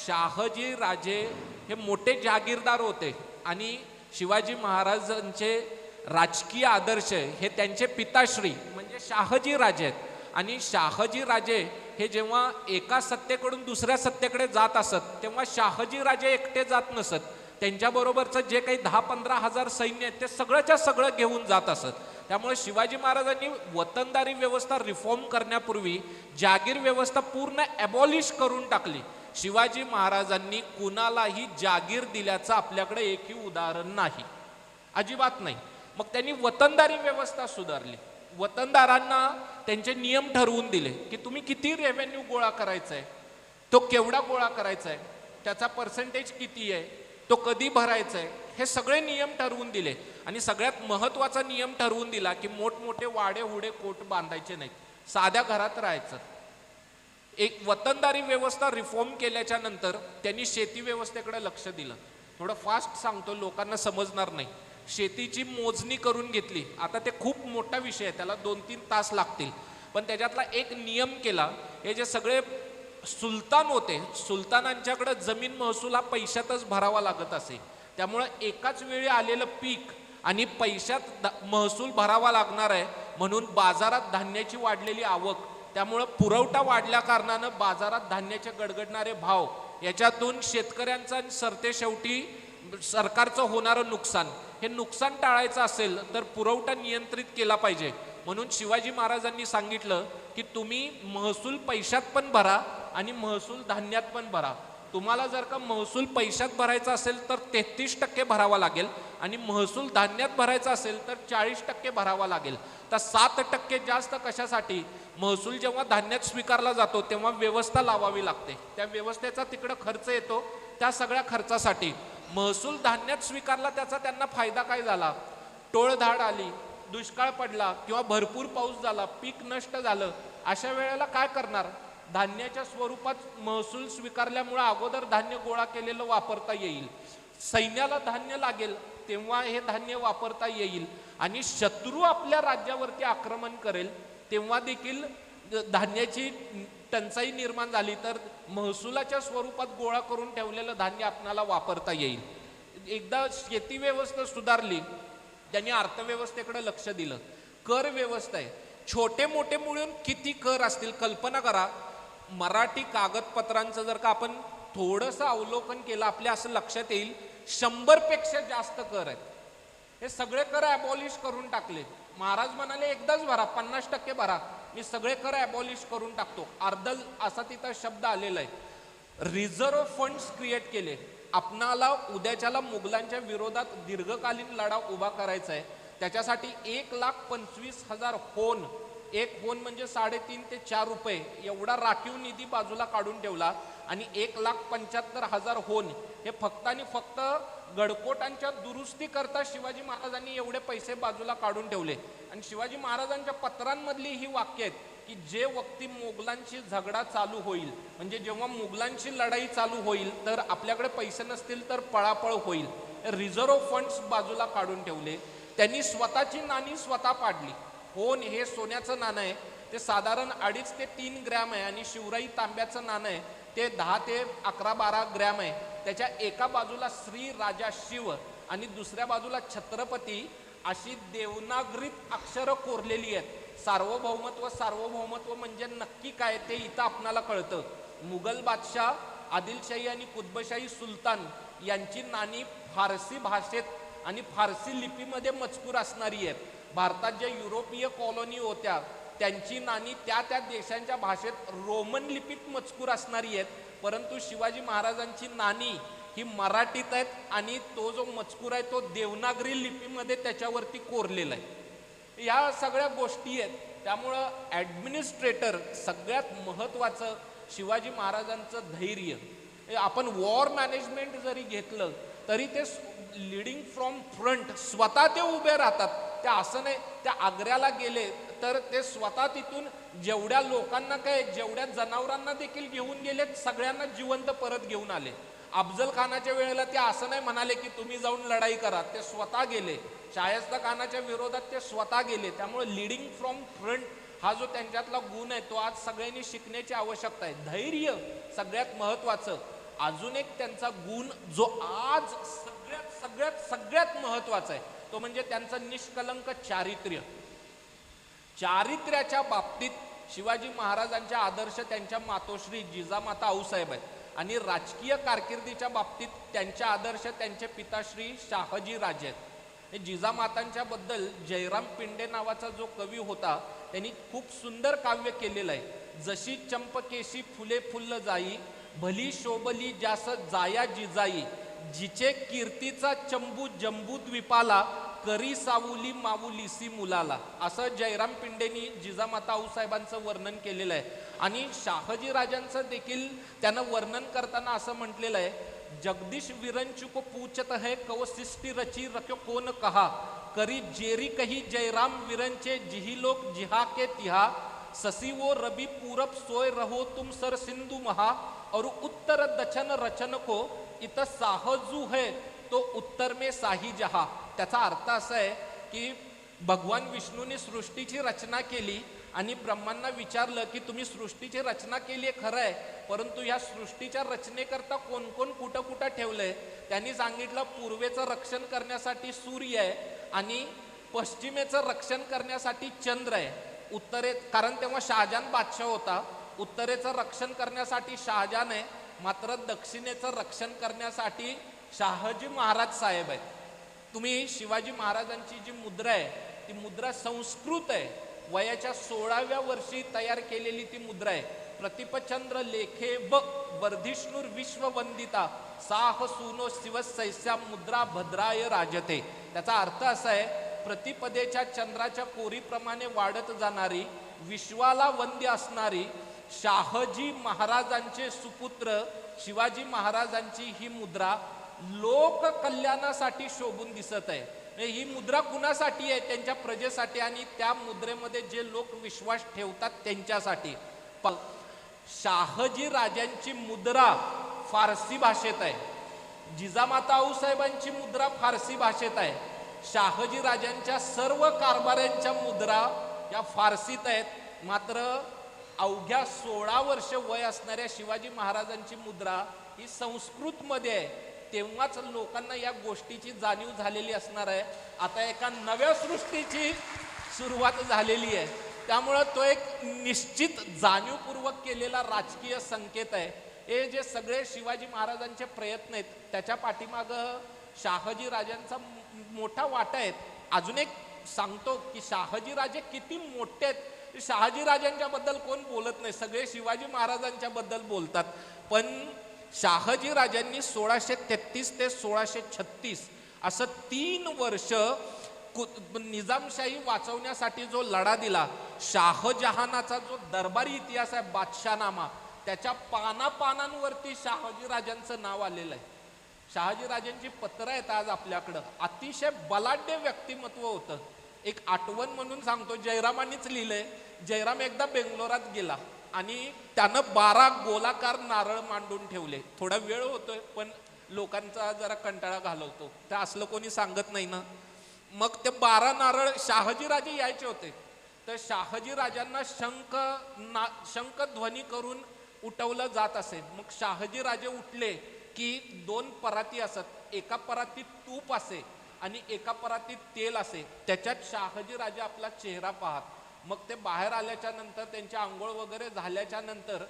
शहाजी राजे हे मोठे जागीरदार होते, आणि शिवाजी महाराजांचे राजकीय आदर्श हे त्यांचे पिताश्री म्हणजे शहाजी राजे आहेत. आणि शहाजी राजे हे जेव्हा एका सत्तेकडून दुसऱ्या सत्तेकडे जात असत तेव्हा शहाजी राजे एकटे जात नसत. त्यांच्याबरोबरचं जे काही 10-15 हजार सैन्य आहेत ते सगळंच्या सगळं घेऊन जात असत. त्यामुळे शिवाजी महाराजांनी वतनदारी व्यवस्था रिफॉर्म करण्यापूर्वी जागीर व्यवस्था पूर्ण ॲबॉलिश करून टाकली. शिवाजी महाराजांनी कुणालाही जागीर दिल्याचं आपल्याकडे एकही उदाहरण नाही, अजिबात नाही. मग त्यांनी वतनदारी व्यवस्था सुधारली. वतनदारांना त्यांचे नियम ठरवून दिले की तुम्ही किती रेव्हेन्यू गोळा करायचा आहे, तो केवढा गोळा करायचा आहे, त्याचा पर्सेंटेज किती आहे, तो कधी भरायचा आहे, हे सगळे नियम ठरवून दिले. आणि सगळ्यात महत्त्वाचा नियम ठरवून दिला की मोठमोठे वाडे हुडे कोट बांधायचे नाहीत, साध्या घरात राहायचं. एक वतनदारी व्यवस्था रिफॉर्म केल्याच्या नंतर त्यांनी शेती व्यवस्थेकडे लक्ष दिलं. थोडं फास्ट सांगतो, लोकांना समजणार नाही. शेतीची मोजणी करून घेतली. आता ते खूप मोठा विषय आहे, त्याला 2-3 तास लागतील. पण त्याच्यातला एक नियम केला. हे जे सगळे सुलतान होते, सुलतानांच्याकडे जमीन महसूल हा पैशातच भरावा लागत असे. त्यामुळं एकाच वेळी आलेलं पीक आणि पैशात महसूल भरावा लागणार आहे, म्हणून बाजारात धान्याची वाढलेली आवक, त्यामुळं पुरवठा वाढल्या कारणानं बाजारात धान्याचे गडगडणारे भाव, याच्यातून शेतकऱ्यांचं आणि सरतेशेवटी सरकारचं होणारं नुकसान, हे नुकसान टाळायचं असेल तर पुरवठा नियंत्रित केला पाहिजे. म्हणून शिवाजी महाराजांनी सांगितलं की तुम्ही महसूल पैशात पण भरा आणि महसूल धान्यात पण भरा. तुम्हाला जर का महसूल पैशात भरायचा असेल तर 33% भरावा लागेल, आणि महसूल धान्यात भरायचा असेल तर 40% भरावा लागेल. तर 7% जास्त कशासाठी? महसूल जेव्हा धान्यात स्वीकारला जातो तेव्हा व्यवस्था लावावी लागते. त्या व्यवस्थेचा तिकडं खर्च येतो. त्या सगळ्या खर्चासाठी महसूल धान्यात स्वीकारला, त्याचा त्यांना फायदा काय झाला? टोळधाड आली, दुष्काळ पडला किंवा भरपूर पाऊस झाला, पीक नष्ट झालं, अशा वेळेला काय करणार? धान्याच्या स्वरूपात महसूल स्वीकारल्यामुळे अगोदर धान्य गोळा केलेलं वापरता येईल. सैन्याला धान्य लागेल तेव्हा हे धान्य वापरता येईल. आणि शत्रू आपल्या राज्यावरती आक्रमण करेल तेव्हा देखील धान्याची टंचाई निर्माण झाली तर महसुलाच्या स्वरूपात गोळा करून ठेवलेलं धान्य आपणाला वापरता येईल. एकदा शेती व्यवस्था सुधारली, त्यांनी अर्थव्यवस्थेकडे लक्ष दिलं. कर व्यवस्था आहे, छोटे मोठे मिळून किती कर असतील कल्पना करा. मराठी कागदपत्रांचं जर का आपण थोडंसं अवलोकन केलं आपल्या असं लक्षात येईल 100पेक्षा जास्त कर आहेत. हे सगळे कर ॲबॉलिश करून टाकले. महाराज म्हणाले एकदाच भरा, 50% भरा, मी सगळे कर ॲबॉलिश करून टाकतो. अर्धल असा तिथं शब्द आलेला आहे. रिझर्व्ह फंड्स क्रिएट केले. आपणाला उद्याच्याला मुघलांच्या विरोधात दीर्घकालीन लढा उभा करायचा आहे. त्याच्यासाठी 1,25,000 होन, एक होन म्हणजे 3.5 ते 4 रुपये एवढा राखीव निधी बाजूला काढून ठेवला. आणि 1,75,000 होन हे फक्त आणि फक्त गडकोटांच्या दुरुस्ती करता शिवाजी महाराजांनी एवढे पैसे बाजूला काढून ठेवले. आणि शिवाजी महाराजांच्या पत्रांमधली ही वाक्य आहेत की जे वक्ती मोगलांची झगडा चालू होईल, म्हणजे जेव्हा मोगलांची लढाई चालू होईल तर आपल्याकडे पैसे नसतील तर पळापळ होईल. रिझर्व्ह फंड्स बाजूला काढून ठेवले. त्यांनी स्वतःची नाणी स्वतः पाडली. होन हे सोन्याचं नाणं आहे, ते साधारण 2.5 ते 3 ग्रॅम आहे. आणि शिवराई तांब्याचं नाणं आहे, ते 10 ते 11-12 ग्रॅम आहे. त्याच्या एका बाजूला श्री राजा शिव आणि दुसऱ्या बाजूला छत्रपती अशी देवनागरीत अक्षरं कोरलेली आहेत. सार्वभौमत्व म्हणजे नक्की काय ते इथं आपणाला कळतं. मुघल बादशाह आदिलशाही आणि कुतबशाही सुलतान यांची नाणी फारसी भाषेत आणि फारसी लिपीमध्ये मजकूर असणारी आहेत. भारतात ज्या युरोपीय कॉलनी होत्या त्यांची नाणी त्या त्या देशांच्या भाषेत रोमन लिपीत मजकूर असणारी आहेत. परंतु शिवाजी महाराजांची नाणी ही मराठीत आहेत आणि तो जो मजकूर आहे तो देवनागरी लिपीमध्ये त्याच्यावरती कोरलेला आहे. या सगळ्या गोष्टी आहेत. त्यामुळं ॲडमिनिस्ट्रेटर सगळ्यात महत्त्वाचं शिवाजी महाराजांचं धैर्य. आपण वॉर मॅनेजमेंट जरी घेतलं तरी ते लिडिंग फ्रॉम फ्रंट स्वतः ते उभे राहतात. त्या असं नाही त्या आग्र्याला गेले तर ते स्वतः तिथून जेवढ्या लोकांना काय जेवढ्या जनावरांना देखील घेऊन गेले सगळ्यांना जिवंत परत घेऊन आले. अफजल खानाच्या वेळेला ते असं नाही म्हणाले की तुम्ही जाऊन लढाई करा, ते स्वतः गेले. शायस्ता खानाच्या विरोधात ते स्वतः गेले. त्यामुळे लिडिंग फ्रॉम फ्रंट हा जो त्यांच्यातला गुण आहे तो आज सगळ्यांनी शिकण्याची आवश्यकता आहे. धैर्य सगळ्यात महत्त्वाचं. अजून एक त्यांचा गुण जो आज सगळ्यात महत्त्वाचा आहे तो म्हणजे त्यांचं निष्कलंक चारित्र्य. चारित्र्याच्या बाबतीत शिवाजी महाराजांच्या आदर्श त्यांच्या मातोश्री जिजामाता आऊसाहेब आहेत. आणि राजकीय कारकिर्दीच्या बाबतीत त्यांच्या आदर्श त्यांचे पिताश्री शहाजी राजे आहेत. जिजामातांच्या बद्दल जयराम पिंडे नावाचा जो कवी होता त्यांनी खूप सुंदर काव्य केलेलं आहे. जशी चंपकेशी फुले फुल्ल जाई, भली शोभली जास जाया जिजाई, जिचे कीर्तीचा चंबू जंबूद्वीपाला, करी सावुली माऊलीसी मुलाला. असं जयराम पिंडेनी जिजामाता आऊसाहेबांचं वर्णन केलेलं आहे. आणि शहाजी राजांचं देखील त्यानं वर्णन करताना असं म्हटलेलं आहे, जगदीश विरंचु को पूछत है कव सृष्टि रची रख्यो कोन कहा, करी जेरी कही जयराम विरंचे जिही लोक जिहा के तिहा, ससी वो रबी पूरब सोय रहो तुम सर सिंधु महा, और उत्तर दक्षिण रचन को इत साहजू है तो उत्तर में साही जहा. त्याचा अर्थ असा आहे की भगवान विष्णूने सृष्टीची रचना केली आणि ब्रह्मांना विचारलं की तुम्ही सृष्टीची रचना केली आहे खरं आहे, परंतु ह्या सृष्टीच्या रचनेकरता कोण कोण कुठं कुठं ठेवलंय. त्यांनी सांगितलं पूर्वेचं रक्षण करण्यासाठी सूर्य आहे आणि पश्चिमेचं रक्षण करण्यासाठी चंद्र आहे. कारण तेव्हा शहाजहान बादशाह होता. उत्तरेचं रक्षण करण्यासाठी शहाजहान आहे, मात्र दक्षिणेचं रक्षण करण्यासाठी शहाजी महाराज साहेब आहेत. तुम्ही शिवाजी महाराजांची जी मुद्रा आहे ती मुद्रा संस्कृत आहे. वयाच्या 16व्या वर्षी तयार केलेली ती मुद्रा आहे. प्रतिपचंद्र लेखे वर्धिष्णुर विश्ववंदिता साह सुनो शिवसैस्या मुद्रा भद्राय राजते. त्याचा अर्थ असा आहे, प्रतिपदेच्या चंद्राच्या कोरीप्रमाणे वाढत जाणारी, विश्वाला वंद्य असणारी शहाजी महाराजांचे सुपुत्र शिवाजी महाराजांची ही मुद्रा लोक कल्याणासाठी शोभून दिसत आहे. ही मुद्रा कुणासाठी आहे? त्यांच्या प्रजेसाठी आणि त्या मुद्रेमध्ये जे लोक विश्वास ठेवतात त्यांच्यासाठी. शहाजी राजांची मुद्रा फारसी भाषेत आहे. जिजामाता आऊसाहेबांची मुद्रा फारसी भाषेत आहे. शहाजी राजांच्या सर्व कारभाऱ्यांच्या मुद्रा या फारसीत आहेत. मात्र अवघ्या 16 वर्ष वय असणाऱ्या शिवाजी महाराजांची मुद्रा ही संस्कृतमध्ये आहे. तेव्हाच लोकांना या गोष्टीची जाणीव झालेली असणार आहे. आता एका नव्या सृष्टीची सुरुवात झालेली आहे. त्यामुळं तो एक निश्चित जाणीवपूर्वक केलेला राजकीय संकेत आहे. हे जे सगळे शिवाजी महाराजांचे प्रयत्न आहेत त्याच्या पाठीमागं शहाजी राजांचा मोठा वाटा आहे. अजून एक सांगतो की शहाजी राजे किती मोठे आहेत. शहाजी राजांच्या बद्दल कोण बोलत नाही, सगळे शिवाजी महाराजांच्या बद्दल बोलतात. पण शहाजी राजांनी 1633 ते 1636 असं 3 वर्ष निजामशाही वाचवण्यासाठी जो लढा दिला, शाहजहानाचा जो दरबारी इतिहास आहे बादशाहनामा त्याच्या पानापानांवरती शहाजीराजांचं नाव आलेलं आहे. शहाजीराजांची पत्र आहेत आज आपल्याकडं. अतिशय बलाढ्य व्यक्तिमत्व होतं. एक आठवण म्हणून सांगतो, जयरामांनीच लिहिलंय. जयराम एकदा बेंगलोरात गेला आणि त्यानं 12 गोलाकार नारळ मांडून ठेवले. थोडा वेळ होतोय पण लोकांचा जरा कंटाळा घालवतो, तर असलं कोणी सांगत नाही ना. मग ते 12 नारळ शहाजीराजे यायचे होते, तर शहाजीराजांना शंख ध्वनी करून उठवलं जात असे. मग शहाजीराजे उठले की 2 पराती असत, एका परातीत तूप असे आणि एका परातीत तेल असे. त्याच्यात शहाजीराजे आपला चेहरा पाहत. मग ते बाहेर आल्याच्या नंतर त्यांची आंघोळ वगैरे झाल्याच्या नंतर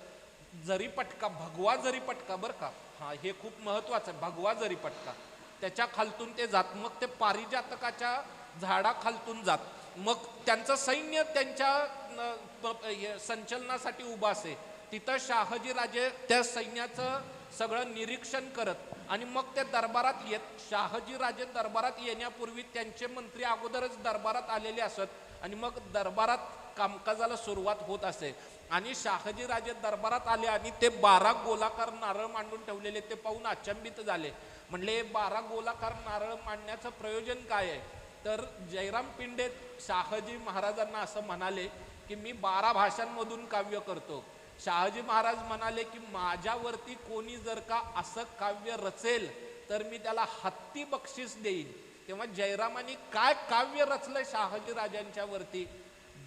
जरीपटका, भगवा जरीपटका बरं का, हा हे खूप महत्वाचं आहे, भगवा जरीपटका, त्याच्या खालतून ते जात. मग ते पारिजातकाच्या झाडाखालतून जात. मग त्यांचं सैन्य त्यांच्या संचलनासाठी उभं असे. तिथं शहाजीराजे त्या सैन्याचं सगळं निरीक्षण करत आणि मग ते दरबारात येत. शहाजीराजे दरबारात येण्यापूर्वी त्यांचे मंत्री अगोदरच दरबारात आलेले असत आणि मग दरबारात कामकाजाला सुरुवात होत असे. आणि शहाजीराजे दरबारात आले आणि ते 12 गोलाकार नारळ मांडून ठेवलेले ते पाहून अचंबित झाले. म्हणले 12 गोलाकार नारळ मांडण्याचं प्रयोजन काय आहे? तर जयराम पिंडे शहाजी महाराजांना असं म्हणाले की मी 12 भाषांमधून काव्य करतो. शहाजी महाराज म्हणाले की माझ्यावरती कोणी जर का असं काव्य रचेल तर मी त्याला हत्ती बक्षीस देईन. तेव्हा जयरामांनी काय काव्य रचलंय शहाजी राजांच्या वरती?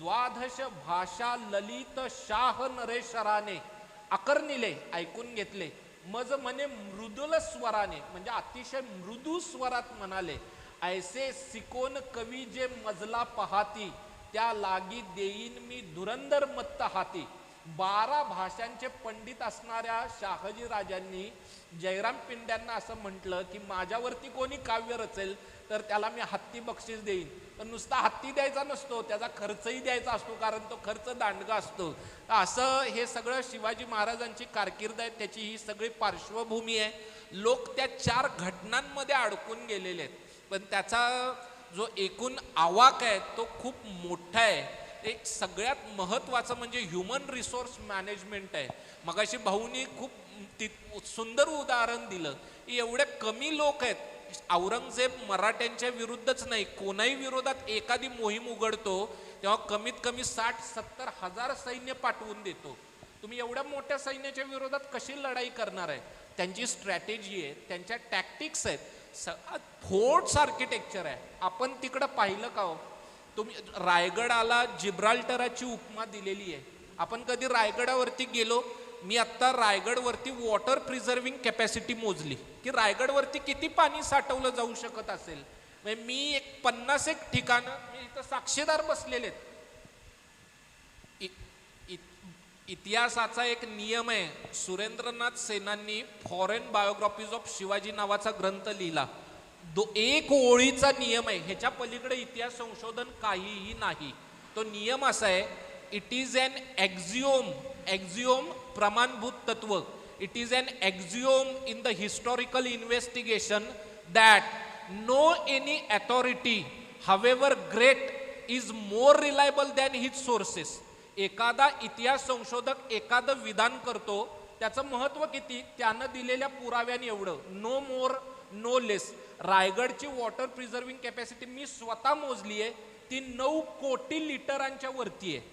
12 भाषा ललित शाह नरेशराने आकर्णिले, ऐकून घेतले. मज म्हणे मृदुल स्वराने, म्हणजे अतिशय मृदू स्वरात म्हणाले. ऐसे सिकोन कवी जे मजला पहाती, त्या लागी देईन मी धुरंदर मत्त हाती. 12 भाषांचे पंडित असणाऱ्या शहाजी राजांनी जयराम पिंड्यांना असं म्हटलं की माझ्यावरती कोणी काव्य रचेल तर त्याला मी हत्ती बक्षीस देईन. पण नुसता हत्ती द्यायचा नसतो, त्याचा खर्चही द्यायचा असतो, कारण तो खर्च दांडगा असतो. असं हे सगळं शिवाजी महाराजांची कारकीर्द आहे, त्याची ही सगळी पार्श्वभूमी आहे. लोक त्या 4 घटनांमध्ये अडकून गेलेले आहेत, पण त्याचा जो एकूण आवाक आहे तो खूप मोठा आहे. एक सगळ्यात महत्त्वाचं म्हणजे ह्युमन रिसोर्स मॅनेजमेंट आहे. मगाशी भाऊनी खूप सुंदर उदाहरण दिलं. एवढे कमी लोक आहेत. औरंगजेब मराठ्यांच्या विरुद्धच नाही, कोणाही विरोधात एखादी मोहीम उघडतो तेव्हा कमीत कमी 60-70 हजार सैन्य पाठवून देतो. तुम्ही एवढ्या मोठ्या सैन्याच्या विरोधात कशी लढाई करणार आहे? त्यांची स्ट्रॅटेजी आहे, त्यांच्या टॅक्टिक्स आहेत, फोर्ट्स आर्किटेक्चर आहे. आपण तिकडं पाहिलं का हो? तुम्ही रायगडाला जिब्राल्टराची उपमा दिलेली आहे. आपण कधी रायगडावरती गेलो? मी आत्ता रायगडवरती वॉटर प्रिझर्विंग कॅपॅसिटी मोजली की रायगडवरती किती पाणी साठवलं जाऊ शकत असेल. मी 50 ठिकाणं, मी इथं साक्षीदार बसलेले आहेत. इतिहासाचा एक नियम आहे. सुरेंद्रनाथ सेनांनी फॉरेन बायोग्राफीज ऑफ शिवाजी नावाचा ग्रंथ लिहिला. 1 ओळीचा नियम आहे, ह्याच्या पलीकडे इतिहास संशोधन काहीही नाही. तो नियम असा आहे, इट इज एन एक्झिओम प्रमाणभूत तत्व. It is an axiom in the historical investigation that no any authority however great is more reliable than his sources. एखादा इतिहास संशोधक एखादं विधान करतो, त्याचं महत्व किती? त्यानं दिलेल्या पुराव्याने एवढं, नो मोर नो लेस. रायगडची वॉटर प्रिझर्विंग कॅपॅसिटी मी स्वतः मोजली आहे, ती 9 कोटी लिटरांच्या वरती आहे.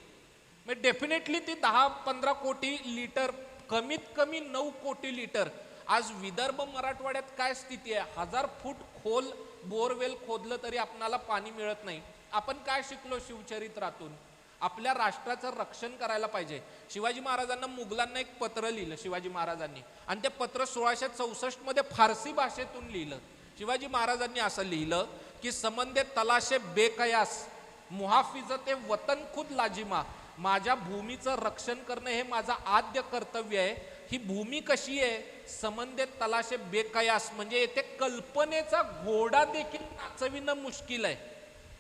मग डेफिनेटली ती 10-15 कोटी लिटर, कमीत कमी 9 कोटी लिटर. आज विदर्भ मराठवाड्यात काय स्थिती आहे? 1000 फूट खोल बोरवेल खोदलं तरी आपणाला पाणी मिळत नाही. आपण काय शिकलो शिवचरित्रातून? आपल्या राष्ट्राचं रक्षण करायला पाहिजे. शिवाजी महाराजांना मुघलांना एक पत्र लिहिलं शिवाजी महाराजांनी, आणि ते पत्र 1664 मध्ये फारसी भाषेतून लिहिलं. शिवाजी महाराजांनी असं लिहिलं की समंदे तलाशे बेकयास मुहाफिजते वतन खुद लाजिमा. माझ्या भूमीचं रक्षण करणं हे माझं आद्य कर्तव्य आहे. ही भूमी कशी आहे? समंदे तलाशे बेकयास, म्हणजे येथे कल्पनेचा घोडा देखील नाचविणं मुश्किल आहे.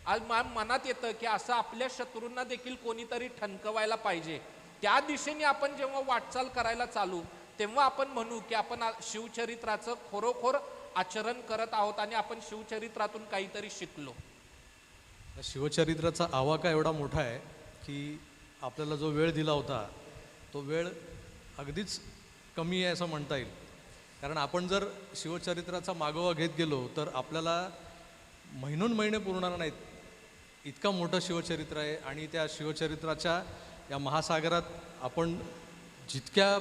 आज मनात येतं की असं आपल्या शत्रूंना देखील कोणीतरी ठणकवायला पाहिजे. त्या दिशेने आपण जेव्हा वाटचाल करायला चालू, तेव्हा आपण म्हणू की आपण शिवचरित्राचं खरोखर आचरण करत आहोत आणि आपण शिवचरित्रातून काहीतरी शिकलो. शिवचरित्राचा आवाका एवढा मोठा आहे की आपल्याला जो वेळ दिला होता तो वेळ अगदीच कमी आहे असं म्हणता येईल. कारण आपण जर शिवचरित्राचा मागोवा घेत गेलो तर आपल्याला महिने पुरणार नाहीत, इतका मोठं शिवचरित्र आहे. आणि त्या शिवचरित्राच्या या महासागरात आपण जितक्या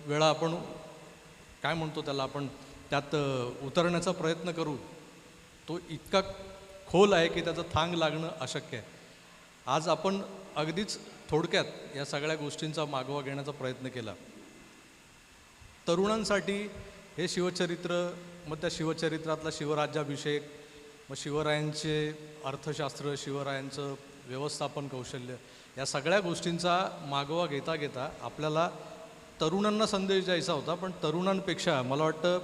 वेळा आपण काय म्हणतो त्याला, आपण त्यात उतरण्याचा प्रयत्न करू, तो इतका खोल आहे की त्याचं थांग लागणं अशक्य आहे. आज आपण अगदीच थोडक्यात या सगळ्या गोष्टींचा मागोवा घेण्याचा प्रयत्न केला. तरुणांसाठी हे शिवचरित्र, मग त्या शिवचरित्रातला शिवराज्याभिषेक, मग शिवरायांचे अर्थशास्त्र, शिवरायांचं व्यवस्थापन कौशल्य, या सगळ्या गोष्टींचा मागोवा घेता घेता आपल्याला तरुणांना संदेश द्यायचा होता. पण तरुणांपेक्षा मला वाटतं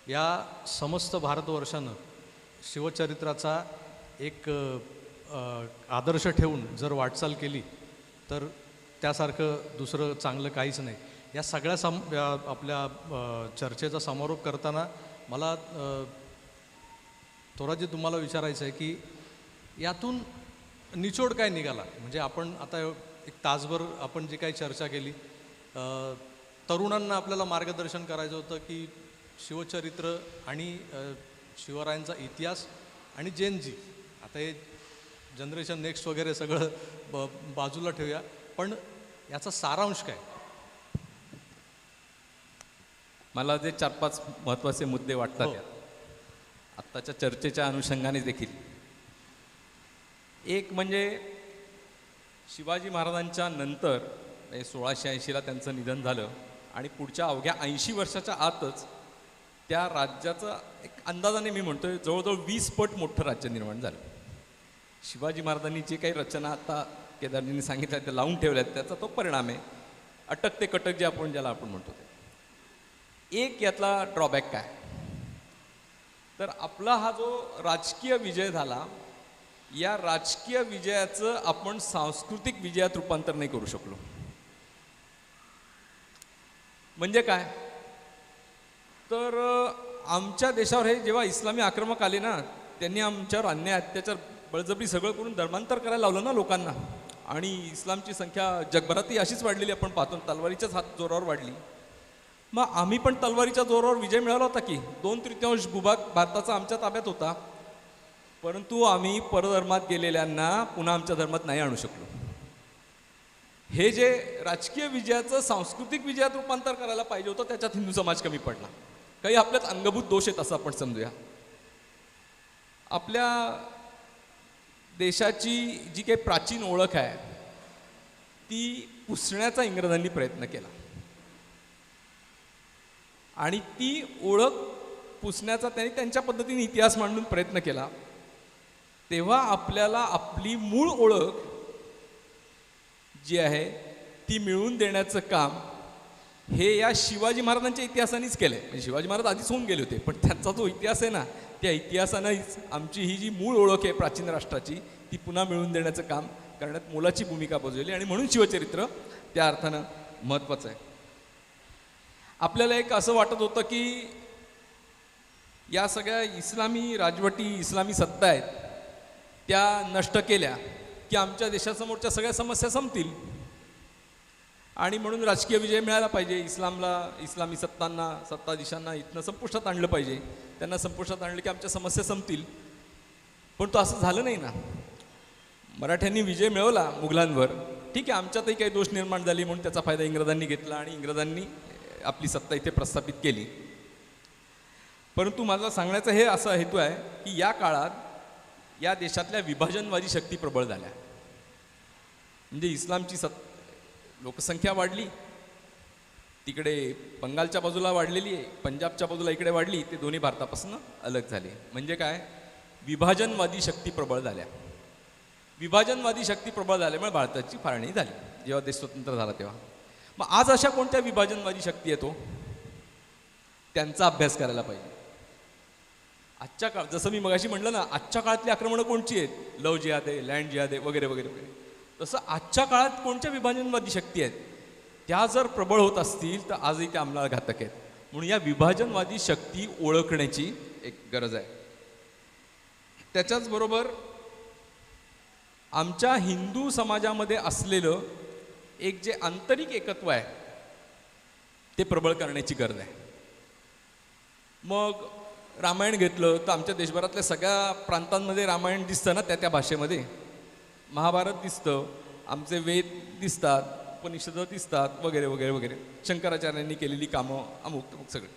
या समस्त भारतवर्षानं शिवचरित्राचा एक आदर्श ठेवून जर वाटचाल केली तर त्यासारखं दुसरं चांगलं काहीच नाही. या सगळ्या आपल्या चर्चेचा समारोप करताना मला थोराजी तुम्हाला विचारायचं आहे की यातून निचोड काय निघाला. म्हणजे आपण आता एक तासभर आपण जी काही चर्चा केली, तरुणांना आपल्याला मार्गदर्शन करायचं होतं की शिवचरित्र आणि शिवरायांचा इतिहास आणि जेनजी, आता हे जनरेशन नेक्स्ट वगैरे सगळं बाजूला ठेवूया, पण याचा सारांश काय. मला जे 4-5 महत्त्वाचे मुद्दे वाटतात यात, आत्ताच्या चर्चेच्या अनुषंगाने देखील. एक म्हणजे शिवाजी महाराजांच्या नंतर 1680ला त्यांचं निधन झालं आणि पुढच्या अवघ्या 80 वर्षाच्या आतच त्या राज्याचं एक अंदाजाने मी म्हणतोय जवळजवळ 20 पट मोठं राज्य निर्माण झालं. शिवाजी महाराजांनी जे काही रचना आता केदारजींनी सांगितल्या त्या लावून ठेवल्यात, त्याचा तो परिणाम आहे. अटक ते कटक जे आपण ज्याला आपण म्हणतो ते. एक यातला ड्रॉबॅक काय, तर आपला हा जो राजकीय विजय झाला, या राजकीय विजयाचं आपण सांस्कृतिक विजयात रूपांतर नाही करू शकलो. म्हणजे काय, तर आमच्या देशावर हे जेव्हा इस्लामी आक्रमक आले ना, त्यांनी आमच्यावर अन्याय अत्याचार बळजबरी सगळं करून धर्मांतर करायला लावलं ना लोकांना. आणि इस्लामची संख्या जगभरातही अशीच वाढलेली आपण पाहतो, तलवारीच्याच हात जोरावर वाढली. मग आम्ही पण तलवारीच्या जोरावर विजय मिळवला होता की 2/3 भूभाग भारताचा आमच्या ताब्यात होता, परंतु आम्ही परधर्मात गेलेल्यांना पुन्हा आमच्या धर्मात नाही आणू शकलो. हे जे राजकीय विजयाचं सांस्कृतिक विजयात रूपांतर करायला पाहिजे होतं, त्याच्यात हिंदू समाज कमी पडला. काही आपल्यात अंगभूत दोष आहेत असं आपण समजूया. आपल्या देशाची जी काही प्राचीन ओळख आहे ती पुसण्याचा इंग्रजांनी प्रयत्न केला आणि ती ओळख पुसण्याचा त्यांनी त्यांच्या पद्धतीने इतिहास मांडून प्रयत्न केला. तेव्हा आपल्याला आपली मूळ ओळख जी आहे ती मिळवून देण्याचं काम हे या शिवाजी महाराजांच्या इतिहासानेच केलं आहे. म्हणजे शिवाजी महाराज आधीच होऊन गेले होते, पण त्यांचा जो इतिहास आहे ना, त्या इतिहासानेच आमची ही जी मूळ ओळख आहे प्राचीन राष्ट्राची ती पुन्हा मिळवून देण्याचं काम करण्यात मोलाची भूमिका बजावली. आणि म्हणून शिवचरित्र त्या अर्थानं महत्त्वाचं आहे. आपल्याला एक असं वाटत होतं की या सगळ्या इस्लामी राजवटी, इस्लामी सत्ता आहेत त्या नष्ट केल्या की आमच्या देशासमोरच्या सगळ्या समस्या संपतील आणि म्हणून राजकीय विजय मिळाला पाहिजे. इस्लामी सत्ताधीशांना इथनं संपुष्टात आणलं पाहिजे. त्यांना संपुष्टात आणलं की आमच्या समस्या संपतील. पण तो असं झालं नाही ना. मराठ्यांनी विजय मिळवला मुघलांवर, ठीक आहे, आमच्यातही काही दोष निर्माण झाली म्हणून त्याचा फायदा इंग्रजांनी घेतला आणि इंग्रजांनी आपली सत्ता इथे प्रस्थापित केली. परंतु माझा सांगण्याचा हे असा हेतू आहे की या काळात या देशातल्या विभाजनवादी शक्ती प्रबळ झाल्या. म्हणजे इस्लामची लोकसंख्या वाढली, तिकडे बंगालच्या बाजूला वाढलेली आहे, पंजाबच्या बाजूला इकडे वाढली, ते दोन्ही भारतापासून अलग झाले. म्हणजे काय, विभाजनवादी शक्ती प्रबळ झाल्या. विभाजनवादी शक्ती प्रबळ झाल्यामुळे भारताची फाळणी झाली जेव्हा देश स्वतंत्र झाला तेव्हा. मग आज अशा कोणत्या विभाजनवादी शक्ती येतो त्यांचा अभ्यास करायला पाहिजे. आजच्या काळात जसं मी मगाशी म्हटलं ना, आजच्या काळातली आक्रमणं कोणची आहेत, लव जिहाद आहे, लँड जिहाद आहे, वगैरे वगैरे वगैरे. तसं आजच्या काळात कोणत्या विभाजनवादी शक्ती आहेत त्या जर प्रबळ होत असतील तर आजही त्या अंमलाला घातक आहेत. म्हणून या विभाजनवादी शक्ती ओळखण्याची एक गरज आहे. त्याच्याचबरोबर आमच्या हिंदू समाजामध्ये असलेलं एक जे आंतरिक एकत्व आहे ते प्रबळ करण्याची गरज आहे. मग रामायण घेतलं तर आमच्या देशभरातल्या सगळ्या प्रांतांमध्ये रामायण दिसतं ना, त्या त्या भाषेमध्ये. महाभारत दिसतं, आमचे वेद दिसतात, उपनिषदं दिसतात, वगैरे वगैरे वगैरे, शंकराचार्यांनी केलेली कामं अमुक तमुक सगळे.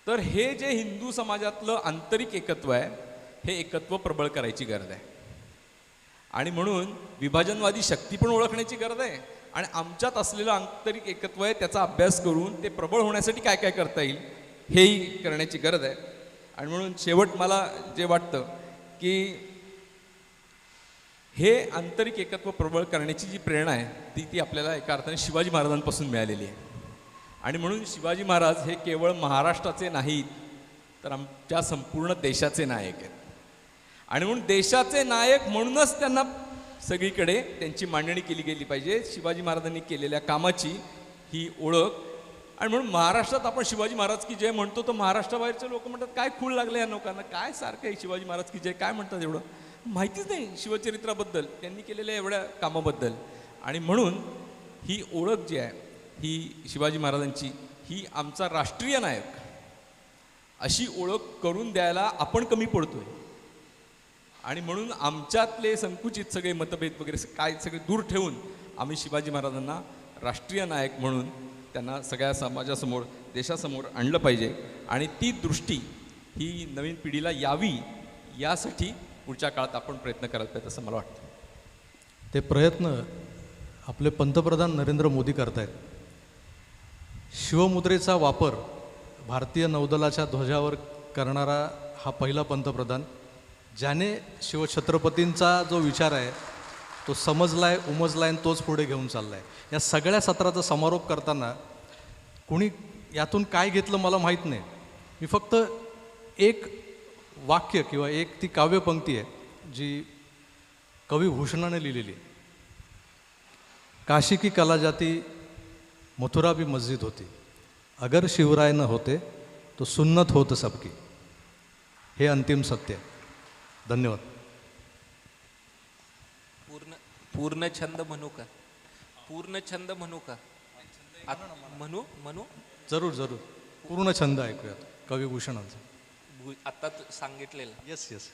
तर हे जे हिंदू समाजातलं आंतरिक एकत्व आहे, हे एकत्व प्रबळ करायची गरज आहे. आणि म्हणून विभाजनवादी शक्ती पण ओळखण्याची गरज आहे, आणि आमच्यात असलेलं आंतरिक एकत्व आहे त्याचा अभ्यास करून ते प्रबळ होण्यासाठी काय काय करता येईल हेही करण्याची गरज आहे. आणि म्हणून शेवट मला जे वाटतं की हे आंतरिक एकत्व प्रबळ करण्याची जी प्रेरणा आहे ती आपल्याला एका अर्थाने शिवाजी महाराजांपासून मिळालेली आहे. आणि म्हणून शिवाजी महाराज हे केवळ महाराष्ट्राचे नाहीत, तर आमच्या संपूर्ण देशाचे नायक आहेत. आणि म्हणून देशाचे नायक म्हणूनच त्यांना सगळीकडे त्यांची मांडणी केली गेली पाहिजे, शिवाजी महाराजांनी केलेल्या कामाची ही ओळख. आणि म्हणून महाराष्ट्रात आपण शिवाजी महाराज की जय म्हणतो, तर महाराष्ट्राबाहेरचे लोक म्हणतात काय खूळ लागले या लोकांना, काय सारखं आहे शिवाजी महाराज की जय, काय म्हणतात, एवढं माहितीच नाही शिवचरित्राबद्दल, त्यांनी केलेल्या एवढ्या कामाबद्दल. आणि म्हणून ही ओळख जी आहे ही शिवाजी महाराजांची, ही आमचा राष्ट्रीय नायक अशी ओळख करून द्यायला आपण कमी पडतोय. आणि म्हणून आमच्यातले संकुचित सगळे मतभेद वगैरे काय सगळे दूर ठेवून आम्ही शिवाजी महाराजांना राष्ट्रीय नायक म्हणून त्यांना सगळ्या समाजासमोर, देशासमोर आणलं पाहिजे. आणि ती दृष्टी ही नवीन पिढीला यावी यासाठी पुढच्या काळात आपण प्रयत्न करायला पाहिजे असं मला वाटतं. ते प्रयत्न आपले पंतप्रधान नरेंद्र मोदी करतायत. शिवमुद्रेचा वापर भारतीय नौदलाच्या ध्वजावर करणारा हा पहिला पंतप्रधान, ज्याने शिवछत्रपतींचा जो विचार आहे तो समजलाय, उमजलाय आणि तोच पुढे घेऊन चाललाय. या सगळ्या सत्राचा समारोप करताना कोणी यातून काय घेतलं मला माहीत नाही. मी फक्त एक वाक्य किंवा एक ती काव्यपंक्ती आहे जी कवी भूषणाने लिहिलेली आहे. काशी की कला जाती मथुरा भी मस्जिद होती, अगर शिवराय न होते तो सुन्नत होत सबकी. हे अंतिम सत्य आहे. धन्यवाद. पूर्ण छंद म्हणू का? पूर्ण छंद म्हणू का? म्हणू जरूर जरूर. पूर्ण छंद ऐकूयात कवी भूषणांचा. आता सांगितलेलं. Yes yes.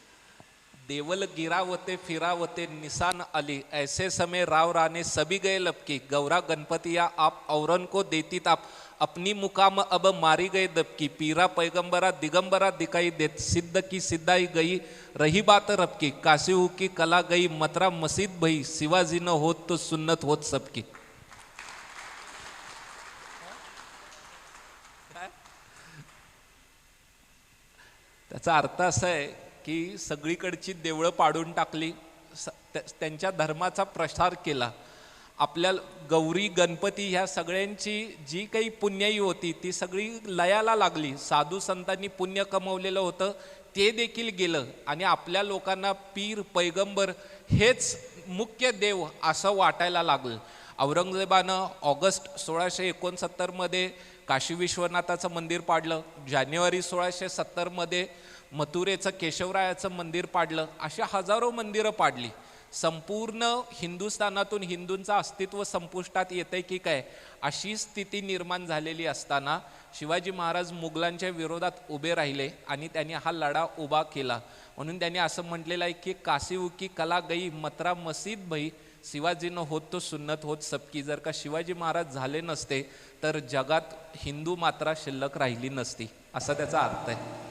देवल गिरावते फिरावते निशान अली, ऐसे समय राव राने सभी गए लपकी, गौरा गणपतिया आप औरन को देती ताप, अपनी मुकाम अब मारी गए दबकी, पीरा पैगंबरा दिगंबरा दिखाई देत, सिद्ध की सिद्धाई गई रही बात रबकी, काशी की कला गई मथुरा मस्जिद भई, शिवाजी न होत तो सुन्नत होत सबकी. त्याचा अर्थ असा आहे की सगळीकडची देवळं पाडून टाकली, त्यांच्या धर्माचा प्रसार केला. आपल्या गौरी गणपती ह्या सगळ्यांची जी काही पुण्याई होती ती सगळी लयाला लागली. साधू संतांनी पुण्य कमवलेलं होतं ते देखील गेलं आणि आपल्या लोकांना पीर पैगंबर हेच मुख्य देव असं वाटायला लागलं. औरंगजेबानं ऑगस्ट 1669मध्ये काशी विश्वनाथाचं मंदिर पाडलं. जानेवारी 1670मध्ये मथुरेचं केशवरायाचं मंदिर पाडलं. अशा हजारो मंदिरं पाडली. संपूर्ण हिंदुस्थानातून हिंदूंचं अस्तित्व संपुष्टात येतंय की काय अशी स्थिती निर्माण झालेली असताना शिवाजी महाराज मुघलांच्या विरोधात उभे राहिले आणि त्यांनी हा लढा उभा केला. म्हणून त्यांनी असं म्हटलेलं आहे की काशी की कला गई मथुरा मस्जिद भई, शिवाजीनं होत तो सुन्नत होत सबकी. जर का शिवाजी महाराज झाले नसते तर जगात हिंदू मात्रा शिल्लक राहिली नसती, असा त्याचा अर्थ आहे.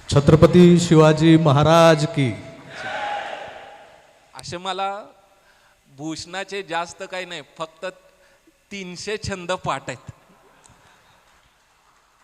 छत्रपती शिवाजी महाराज की. असे मला भूषणाचे जास्त काही नाही, फक्त 300 छंद पाठ आहेत.